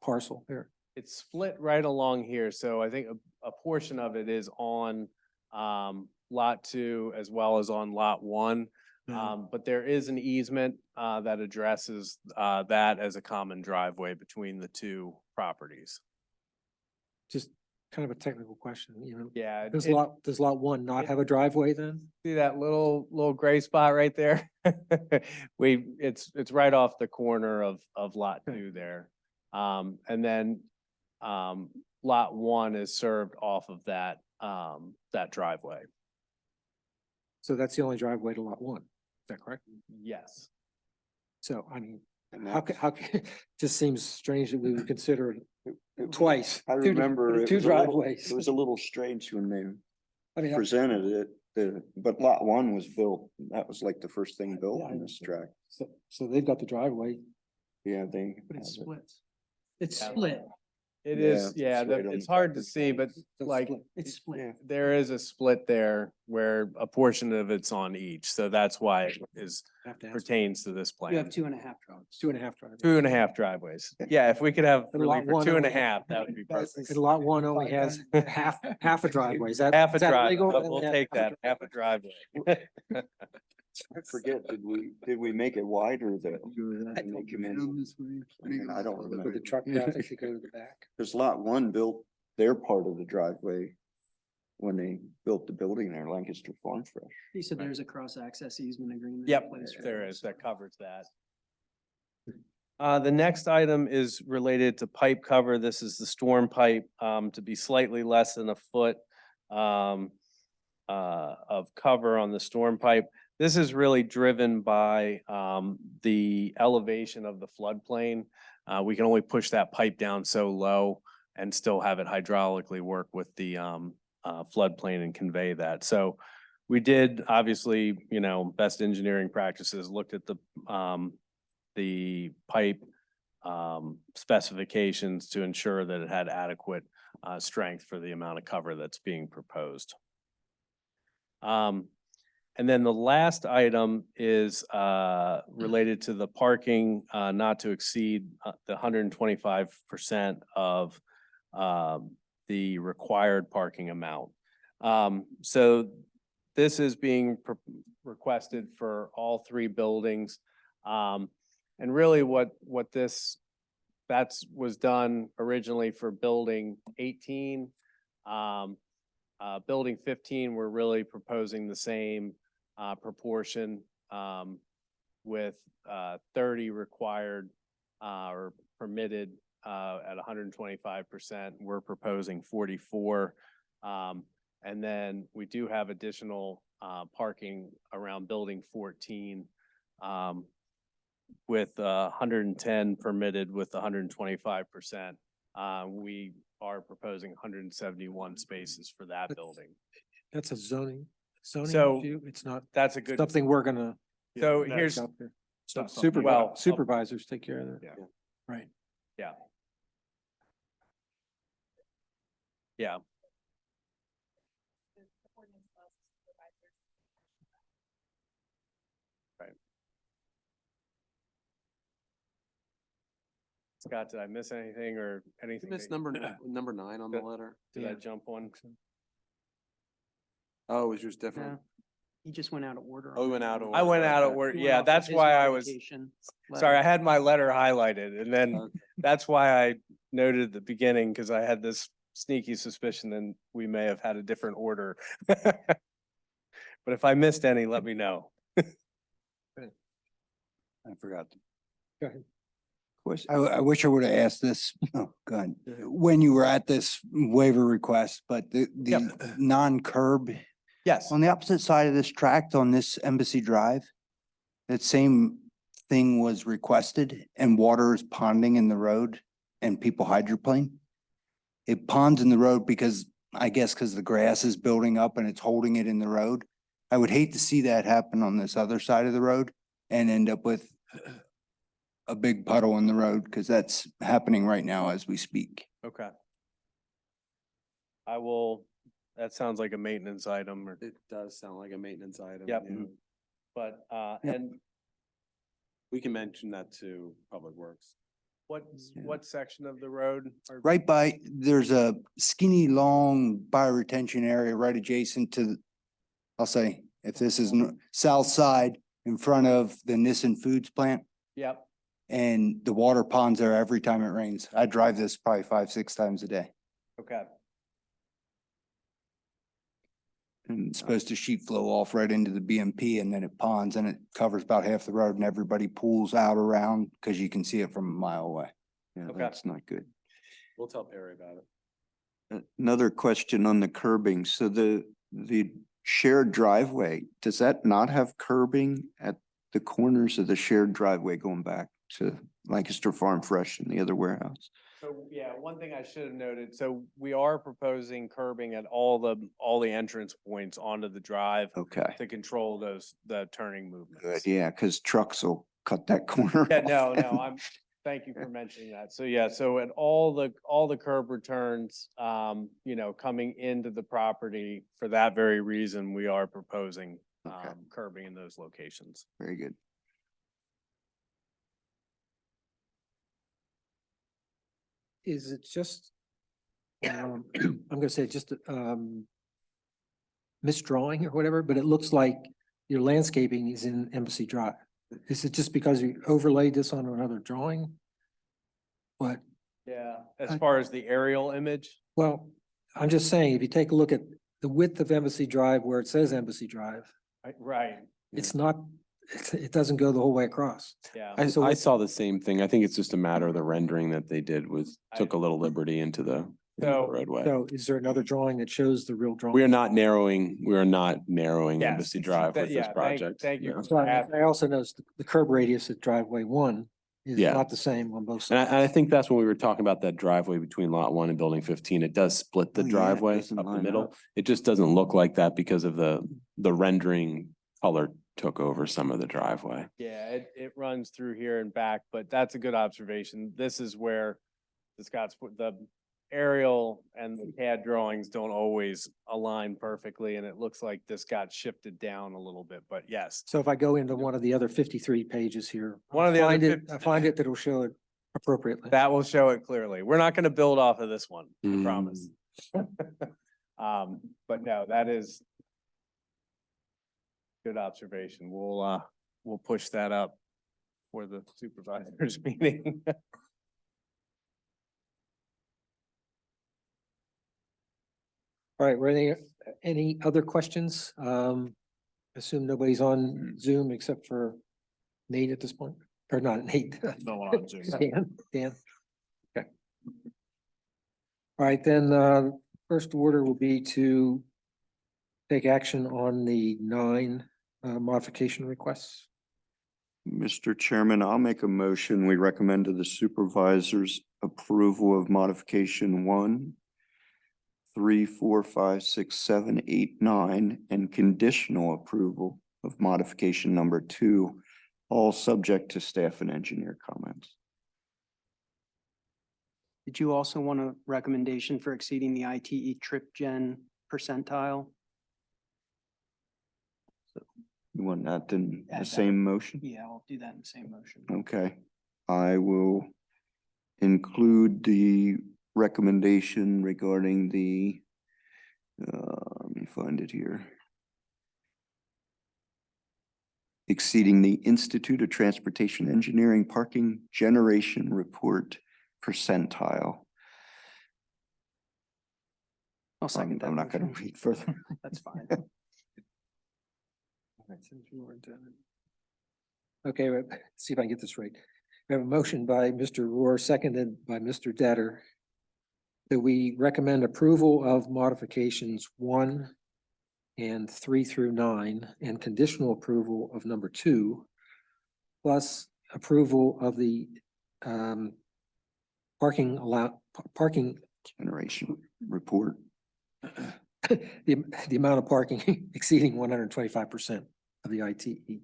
parcel here? It's split right along here, so I think a portion of it is on lot two as well as on lot one. But there is an easement that addresses that as a common driveway between the two properties. Just kind of a technical question, Yeah. Does lot one not have a driveway then? See that little gray spot right there? It's right off the corner of lot two there. And then lot one is served off of that driveway. So that's the only driveway to lot one, is that correct? Yes. So, I mean, And how can, just seems strange that we would consider it twice. I two- remember it two was a little- driveways. It was a little strange when they I mean, presented it, but lot one was built, that was like the first thing built Yeah, in this tract. so they've got the driveway. Yeah, they. But it's have it. split. It's Yeah. split. It Yeah, is, it's yeah, right on it's the hard back to of the see, but That's like split. It's split. Yeah. there is a split there where a portion of it's on each. So that's why it is Have to ask. pertains to this plan. You have 2.5 driveways. It's 2.5 driveways. 2.5 driveways. Yeah, if we could have And relief lot for one two and a only- half, that would be perfect. And lot one only has half a driveway. Is that? Half a is that drive, legal? but we'll take that, half a driveway. I forget, did we make it wider though? When they come in? I mean, I don't For remember. the truck traffic to go to the back. Cause lot one built their part of the driveway when they built the building there, Lancaster Farm Fresh. He said there's a cross-access easement agreement. in Yep, place for there that, is, so- that covers that. The next item is related to pipe cover. This is the storm pipe, to be slightly less than a foot of cover on the storm pipe. This is really driven by the elevation of the floodplain. We can only push that pipe down so low and still have it hydraulically work with the floodplain and convey that. So we did, obviously, best engineering practices, looked at the pipe specifications to ensure that it had adequate strength for the amount of cover that's being proposed. And then the last item is related to the parking, not to exceed the 125% of the required parking amount. So this is being requested for all three buildings. And really that was done originally for building 18. Building 15, we're really proposing the same proportion with 30 required or permitted at 125%. We're proposing 44. And then we do have additional parking around building 14 with 110 permitted with 125%. We are proposing 171 spaces for that building. That's a zoning So, issue. It's not That's a good. something we're gonna. So Yeah, here's, out there. It's not something- Well, Supervisors take care of that. Yeah. Right. yeah. Yeah. Right. Scott, did I miss anything or anything? It's that- number 9 on the Good. letter. Did I Yeah. jump one? Oh, it was yours different. He just went out of order. Oh, he on went that out one. of I went out of Okay. order. He went Yeah, off of that's his why I was, notification sorry, I letter. had my letter highlighted and then Okay. that's why I noted at the beginning, because I had this sneaky suspicion and we may have had a different order. But if I missed any, let me know. I forgot. Go ahead. I wish I would have asked this, oh, God, when you were at this waiver request, but the non-curb Yes. on the opposite side of this tract on this Embassy Drive, that same thing was requested and water is ponding in the road and people hydroplane. It ponds in the road because, I guess, because the grass is building up and it's holding it in the road. I would hate to see that happen on this other side of the road and end up with a big puddle in the road because that's happening right now as we speak. Okay. That sounds like a maintenance item or. It does sound like a maintenance item. Yep. yeah. But, Yep. and We can mention that to Public Works. what section of the road? or- Right by, there's a skinny, long bioretention area right adjacent to, I'll say, if this is south side in front of the Nissan Foods plant. Yep. And the water ponds there every time it rains. I drive this probably 5, 6 times a day. Okay. And It's supposed to sheet flow off right into the BMP and then it ponds and it covers about half the road and everybody pulls out around because you can see it from a mile away. yeah, Okay. that's not good. We'll tell Perry about it. Another question on the curbing. So the shared driveway, does that not have curbing at the corners of the shared driveway going back to Lancaster Farm Fresh and the other warehouse? So, yeah, one thing I should have noted, so we are proposing curbing at all the entrance points onto the drive Okay, to control the turning movements. good. Yeah, because trucks will cut that corner. Yeah, off. no, thank you for mentioning that. So, yeah, so at all the curb returns, coming into the property, for that very reason, we are proposing Okay. curbing in those locations. Very good. Is it just, I'm gonna say just, misdrawing or whatever, but it looks like your landscaping is in Embassy Drive. Is it just because you overlaid this on another drawing? What, Yeah, as I- far as the aerial image, well, I'm just saying, if you take a look at the width of Embassy Drive where it says Embassy Drive, right, it's not, it doesn't go the whole way across. yeah. So I what- saw the same thing. I think it's just a matter of the rendering that they did took a little liberty into the So- roadway. So is there another drawing that shows the real drawing? We are not narrowing Yes, Embassy Drive with this yeah, project. thank you. no. So I also noticed the curb radius at driveway 1 is Yeah. not the same on both And sides. I think that's when we were talking about that driveway between lot 1 and building 15. It does split the Oh, yeah, it driveway doesn't up the line middle. up. It just doesn't look like that because of the rendering color took over some of the driveway. Yeah, it runs through here and back, but that's a good observation. This is where the aerial and the CAD drawings don't always align perfectly, and it looks like this got shifted down a little bit, but yes. So if I go into one of the other 53 pages here, One of the other I find it that will show it appropriately. That will show it clearly. We're not gonna build off of this one, I promise. But no, that is good observation. We'll push that up for the supervisors meeting. All right, were any other questions? Assume nobody's on Zoom except for Nate at this point, or not Nate. No one on Zoom. Dan. Okay. All right, then, first order will be to take action on the 9 modification requests. Mr. Chairman, I'll make a motion. We recommend to the supervisors approval of modification 1, 3, 4, 5, 6, 7, 8, 9, and conditional approval of modification number 2, all subject to staff and engineer comments. Did you also want a recommendation for exceeding the ITE trip gen percentile? You want that in Add the that. same motion? Yeah, I'll do that in the same motion. Okay. I will include the recommendation regarding the, let me find it here. Exceeding the Institute of Transportation Engineering Parking Generation Report percentile. I'll second that. I'm not gonna motion. read further. That's fine. Okay, let's see if I can get this right. We have a motion by Mr. Rohr, seconded by Mr. Detter, that we recommend approval of modifications 1 and 3 through 9 and conditional approval of number 2, plus approval of the parking Generation report. the amount of parking exceeding 125% of the ITE.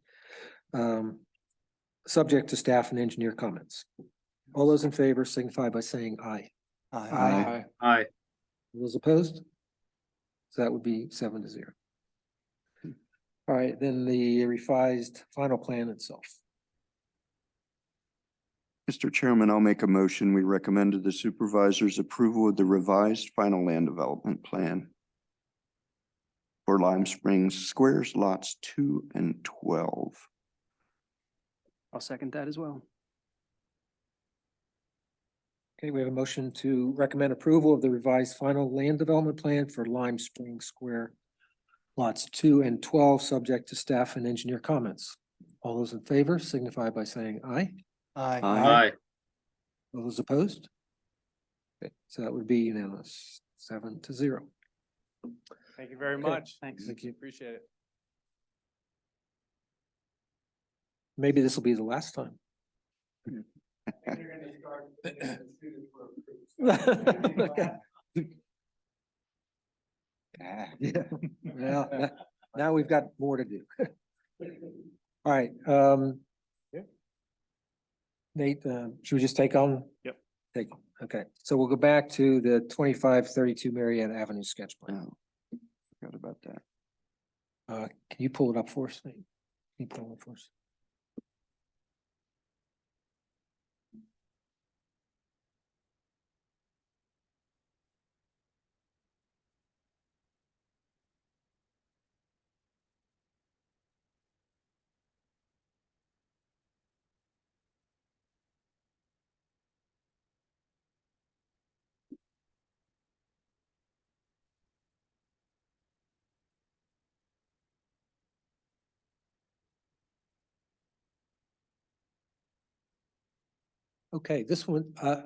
subject to staff and engineer comments. All those in favor signify by saying aye. Aye. Aye. Those opposed? So that would be 7-0. All right, then the revised final plan itself. Mr. Chairman, I'll make a motion. We recommend to the supervisors approval of the revised final land development plan for Lime Springs Squares lots 2 and 12. I'll second that as well. Okay, we have a motion to recommend approval of the revised final land development plan for Lime Springs Square lots 2 and 12, subject to staff and engineer comments. All those in favor signify by saying aye. Aye. All those opposed? Okay, so that would be unanimous, 7-0. Thank you very Okay, much. Thanks. Thank you. Appreciate it. Maybe this will be the last time. Yeah, well, now we've got more to do. All right, Nate, should we just take on? Yep. Take, okay, so we'll go back to the 2532 Marietta Avenue sketch plan. Oh, forgot about that. Can you pull it up for us, Nate? Can you pull it up for us? Okay, this one, I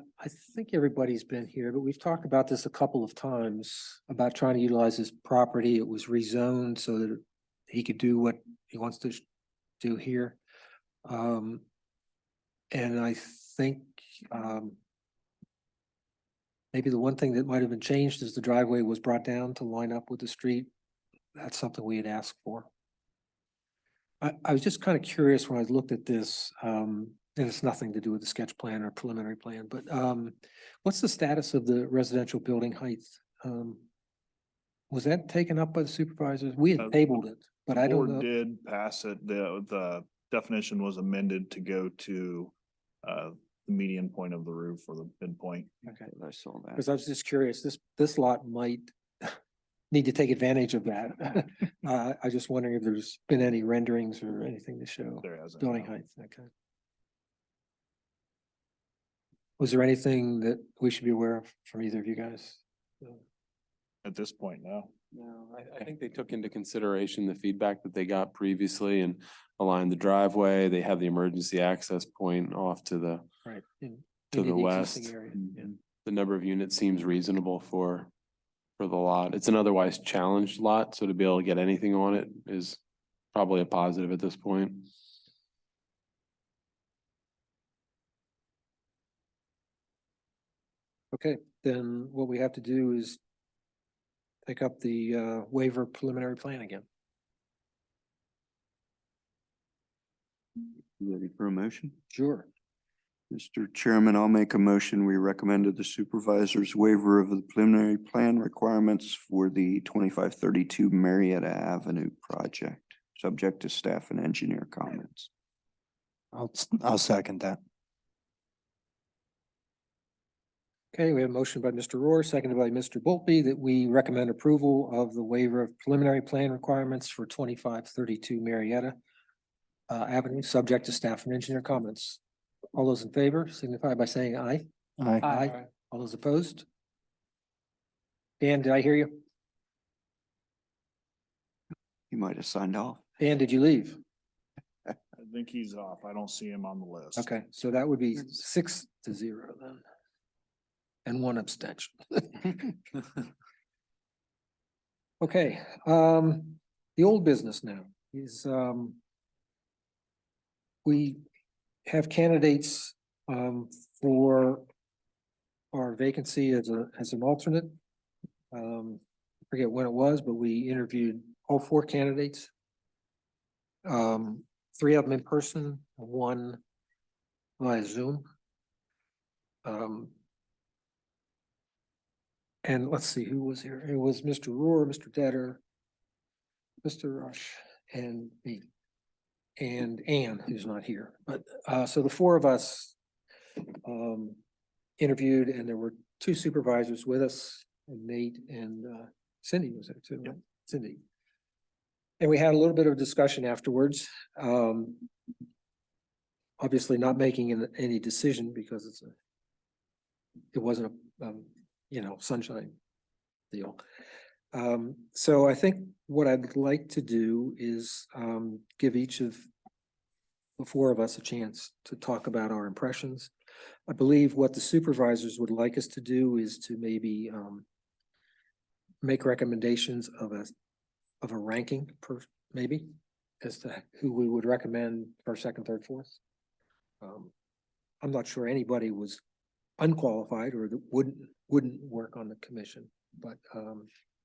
think everybody's been here, but we've talked about this a couple of times about trying to utilize this property. It was rezoned so that he could do what he wants to do here. And I think, maybe the one thing that might have been changed is the driveway was brought down to line up with the street. That's something we had asked for. I was just kind of curious when I looked at this, and it's nothing to do with the sketch plan or preliminary plan, but what's the status of the residential building height? Was that taken up by the supervisors? We had tabled it, but I don't know. Board did pass it. The definition was amended to go to the median point of the roof or the midpoint. Okay, I saw that. because I was just curious, this lot might need to take advantage of that. I was just wondering if there's been any renderings or anything to show There hasn't. building no. height, okay. Was there anything that we should be aware of from either of you guys? At this point, no. No, I think they took into consideration the feedback that they got previously and aligned the driveway. They have the emergency access point off to the, Right. to the existing west. area, yeah. The number of units seems reasonable for the lot. It's an otherwise challenged lot, so to be able to get anything on it is probably a positive at this point. Okay, then what we have to do is take up the waiver preliminary plan again. Ready for a motion? Sure. Mr. Chairman, I'll make a motion. We recommended the supervisor's waiver of the preliminary plan requirements for the 2532 Marietta Avenue project, subject to staff and engineer comments. I'll second that. Okay, we have a motion by Mr. Rohr, seconded by Mr. Boltby, that we recommend approval of the waiver of preliminary plan requirements for 2532 Marietta Avenue, subject to staff and engineer comments. All those in favor signify by saying aye. Aye. All those opposed? Dan, did I hear you? He might have signed off. Dan, did you leave? I think he's off. I don't see him on the list. Okay, so that would be 6-0 then. And 1 abstention. Okay, the old business now is, we have candidates, for our vacancy as an alternate. I forget when it was, but we interviewed all 4 candidates. 3 of them in person, 1 via Zoom. And let's see who was here. It was Mr. Rohr, Mr. Detter, Mr. Rush, and me. And Ann, who's not here. But so the four of us interviewed, and there were two supervisors with us, and Nate and Cindy was there too, right? Cindy. And we had a little bit of discussion afterwards. Obviously not making any decision because it wasn't a sunshine deal. So I think what I'd like to do is give each of the four of us a chance to talk about our impressions. I believe what the supervisors would like us to do is to maybe make recommendations of a ranking maybe as to who we would recommend first, second, third, fourth. I'm not sure anybody was unqualified or that wouldn't work on the commission, but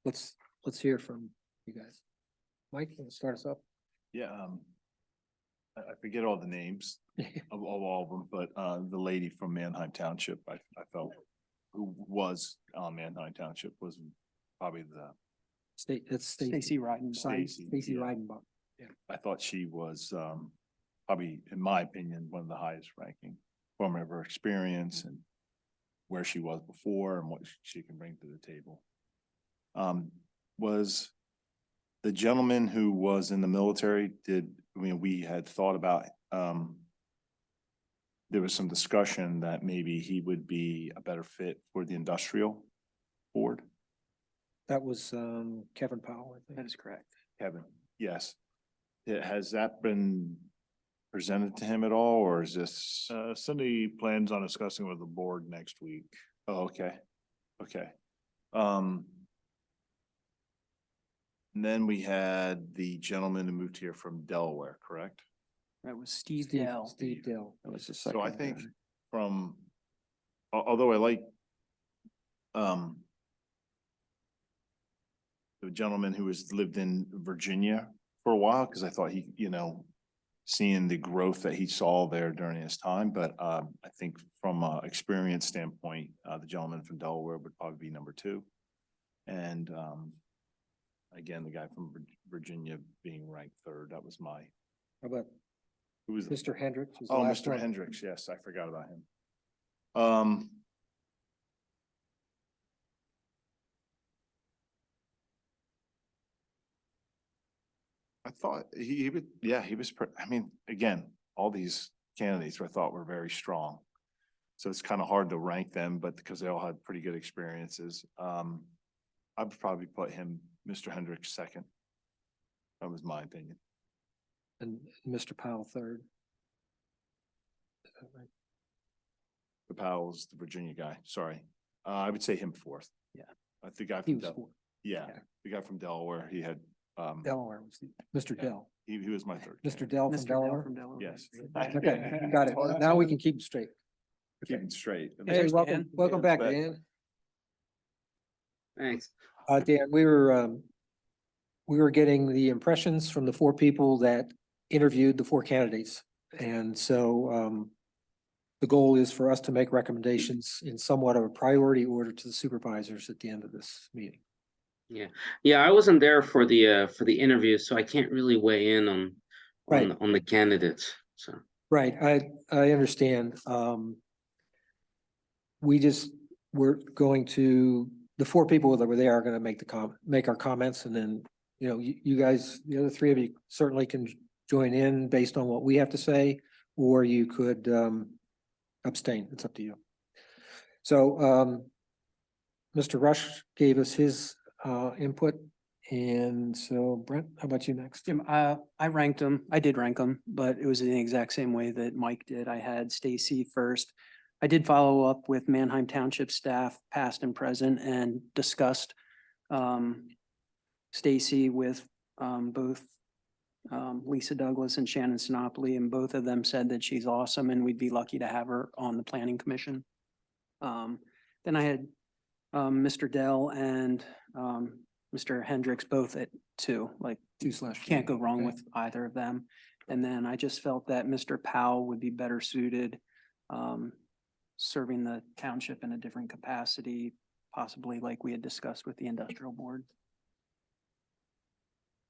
let's hear from you guys. Mike, you want to start us up? Yeah, I forget all the names of all of them, but the lady from Manheim Township, I felt who was on Manheim Township was probably the It's Stacy Reidenbach. Stacy yeah. Reidenbach. Yeah, I thought she was probably, in my opinion, one of the highest ranking from her experience and where she was before and what she can bring to the table. Was the gentleman who was in the military, we had thought about, there was some discussion that maybe he would be a better fit for the industrial board. That was Kevin Powell, I think. That is correct. Kevin, yes. Has that been presented to him at all, or is this? Cindy plans on discussing with the board next week. Oh, okay. Okay. And then we had the gentleman who moved here from Delaware, correct? That was Steve Dell. Steve Dell. That was the So I second think guy. from, although I like the gentleman who has lived in Virginia for a while, because I thought he, seeing the growth that he saw there during his time, but I think from a experience standpoint, the gentleman from Delaware would probably be number two. And again, the guy from Virginia being ranked third, that was my. How about Who was Mr. Hendricks? Was the Oh, last Mr. one. Hendricks, yes, I forgot about him. I thought he would, yeah, he was, again, all these candidates I thought were very strong. So it's kind of hard to rank them, but because they all had pretty good experiences. I'd probably put him, Mr. Hendricks, second. That was my opinion. And Mr. Powell third. Is that right? The Powell's the Virginia guy, sorry. I would say him fourth. Yeah. I think I He from was fourth. Yeah, Yeah. the guy from Delaware, he had, Delaware was Mr. Yeah. Dell. he was my third. Mr. Dell from Mr. Dell Delaware? from Delaware. Yes. Okay, got it. Now we can keep it straight. Keep it straight. Hey, There's welcome, Dan. welcome back, Dan. Thanks. Dan, we were getting the impressions from the four people that interviewed the four candidates. And so the goal is for us to make recommendations in somewhat of a priority order to the supervisors at the end of this meeting. Yeah, I wasn't there for the interview, so I can't really weigh in on Right. on the candidates. So Right, I understand. We're going to, the four people that were there are gonna make our comments, and then, you guys, the other three of you certainly can join in based on what we have to say, or you could abstain. It's up to you. So Mr. Rush gave us his input. And so Brent, how about you next? Jim, I ranked them. I did rank them, but it was in the exact same way that Mike did. I had Stacy first. I did follow up with Manheim Township staff, past and present, and discussed Stacy with both Lisa Douglas and Shannon Sinopoli, and both of them said that she's awesome and we'd be lucky to have her on the planning commission. Then I had Mr. Dell and Mr. Hendricks both at 2, like 2/3. can't go wrong Okay. with either of them. And then I just felt that Mr. Powell would be better suited serving the township in a different capacity, possibly like we had discussed with the industrial board.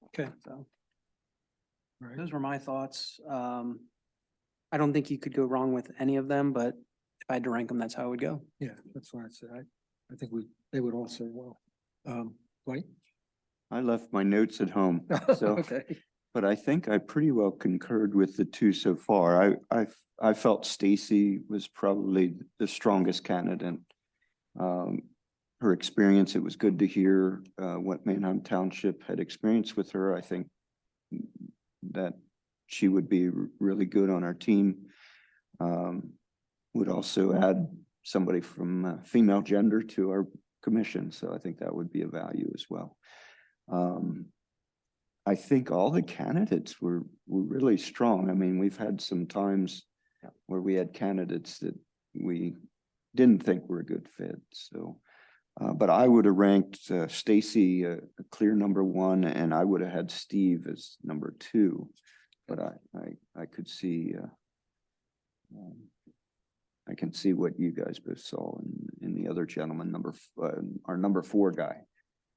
Okay. So All right. those were my thoughts. I don't think you could go wrong with any of them, but if I had to rank them, that's how it would go. Yeah, that's what I'd say. I think they would all say well. Dwight? I left my notes at home, so, Okay. but I think I pretty well concurred with the two so far. I felt Stacy was probably the strongest candidate. Her experience, it was good to hear what Manheim Township had experienced with her. I think that she would be really good on our team. Would also add somebody from female gender to our commission, so I think that would be a value as well. I think all the candidates were really strong. I mean, we've had some times where we had candidates that we didn't think were a good fit, so. But I would have ranked Stacy a clear number one, and I would have had Steve as number two. But I could see, I can see what you guys both saw in the other gentleman, our number four guy,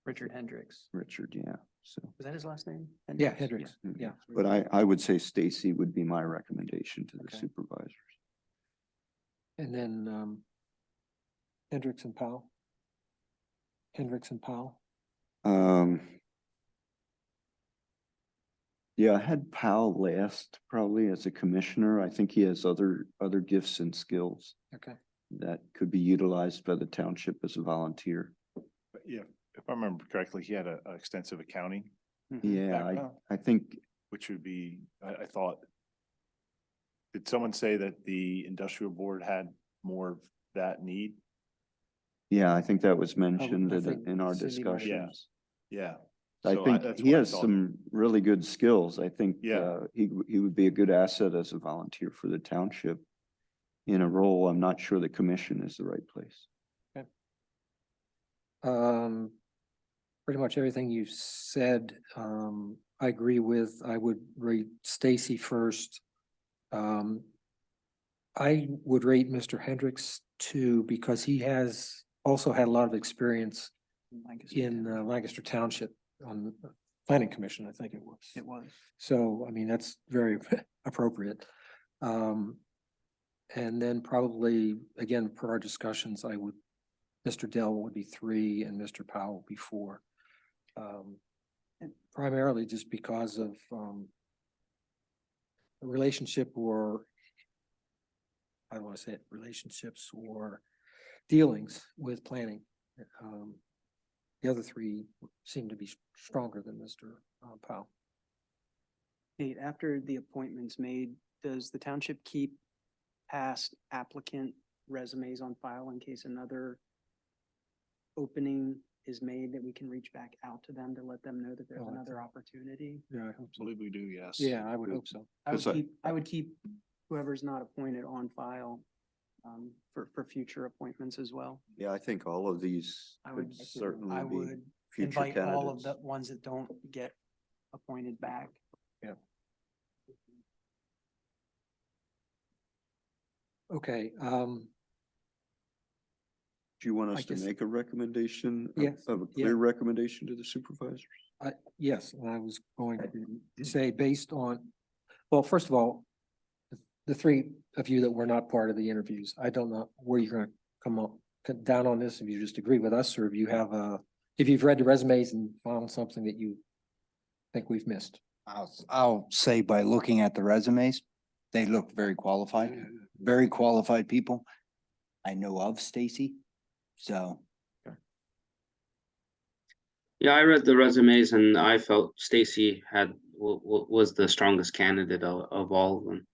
Richard Hendricks. Richard, yeah, so. Was that his last name? Yeah, Hendricks. Mhm. Yeah. But I would say Stacy would be my recommendation to the Okay. supervisors. And then Hendricks and Powell. Hendricks and Powell. Yeah, I had Powell last probably as a commissioner. I think he has other gifts and skills Okay. that could be utilized by the township as a volunteer. But yeah, if I remember correctly, he had a extensive accounting, Yeah, background, I think, which would be, I thought. Did someone say that the industrial board had more of that need? yeah, I think that was mentioned I think in our Cindy might have- discussions. Yeah. I So think that's he what I has thought. some really good skills. I think Yeah. he would be a good asset as a volunteer for the township in a role. I'm not sure the commission is the right place. Pretty much everything you said, I agree with. I would rate Stacy first. I would rate Mr. Hendricks 2 because he has also had a lot of experience in Lancaster Township on the Planning Commission, I think it was. It was. So, I mean, that's very appropriate. And then probably, again, per our discussions, Mr. Dell would be 3 and Mr. Powell would be 4. And primarily just because of the relationship, or I don't want to say it, relationships or dealings with planning. The other 3 seem to be stronger than Mr. Powell. Nate, after the appointment's made, does the township keep past applicant resumes on file in case another opening is made, that we can reach back out to them to let them know that there's Oh, I another opportunity? Yeah, I hope I believe we do, yes. Yeah, I would hope so. I would keep whoever's not appointed on file for future appointments as well. Yeah, I think all of these I could would, certainly I be would future invite all of candidates. the ones that don't get appointed back. Okay, Do you want I us to guess- make a recommendation Yes, of a yeah. clear recommendation to the supervisors? yes, and I was going to say based on, well, first of all, the 3 of you that were not part of the interviews, I don't know where you're gonna come down on this, if you just agree with us, or if you have if you've read the resumes and found something that you think we've missed. I'll say by looking at the resumes, they look very qualified people. I know of Stacy, so. Yeah, I read the resumes and I felt Stacy was the strongest candidate of all of them.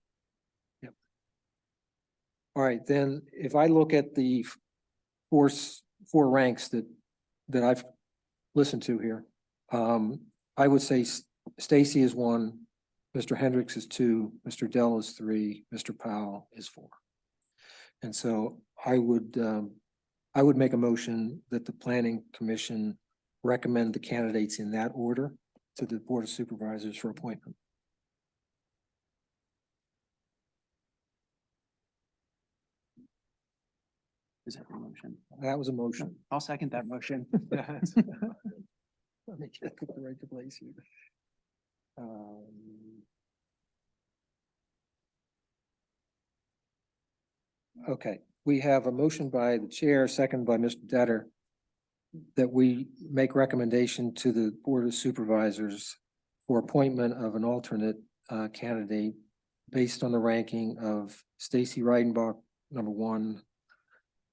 All right, then if I look at the 4 ranks that I've listened to here, I would say Stacy is 1, Mr. Hendricks is 2, Mr. Dell is 3, Mr. Powell is 4. And so I would make a motion that the Planning Commission recommend the candidates in that order to the Board of Supervisors for appointment. Is that a motion? That was a motion. I'll second that motion. Let me get the right place here. Okay, we have a motion by the chair, second by Mr. Detter, that we make recommendation to the Board of Supervisors for appointment of an alternate candidate based on the ranking of Stacy Reidenbach, number 1,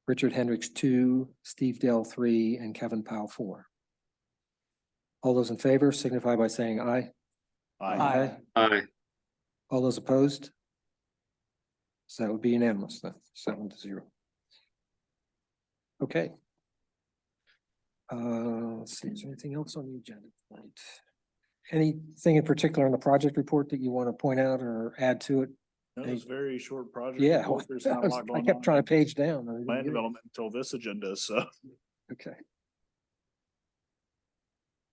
Richard Hendricks, 2, Steve Dell, 3, and Kevin Powell, 4. All those in favor signify by saying aye. Aye. Aye. All those opposed? So that would be unanimous then, 7-0. Okay. Let's see, is there anything else on the agenda tonight? Anything in particular on the project report that you want to point out or add to it? That was a very short project. Yeah, report. There's not a lot I going kept on trying in to page down. I didn't Land get it. development until this agenda, so. Okay.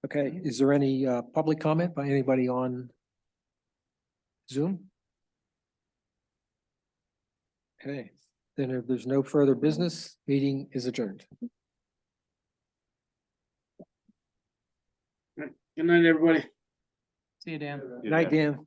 Okay, is there any public comment by anybody on Zoom? Okay, then if there's no further business, meeting is adjourned. Good night, everybody. See you, Dan. Good night, Dan.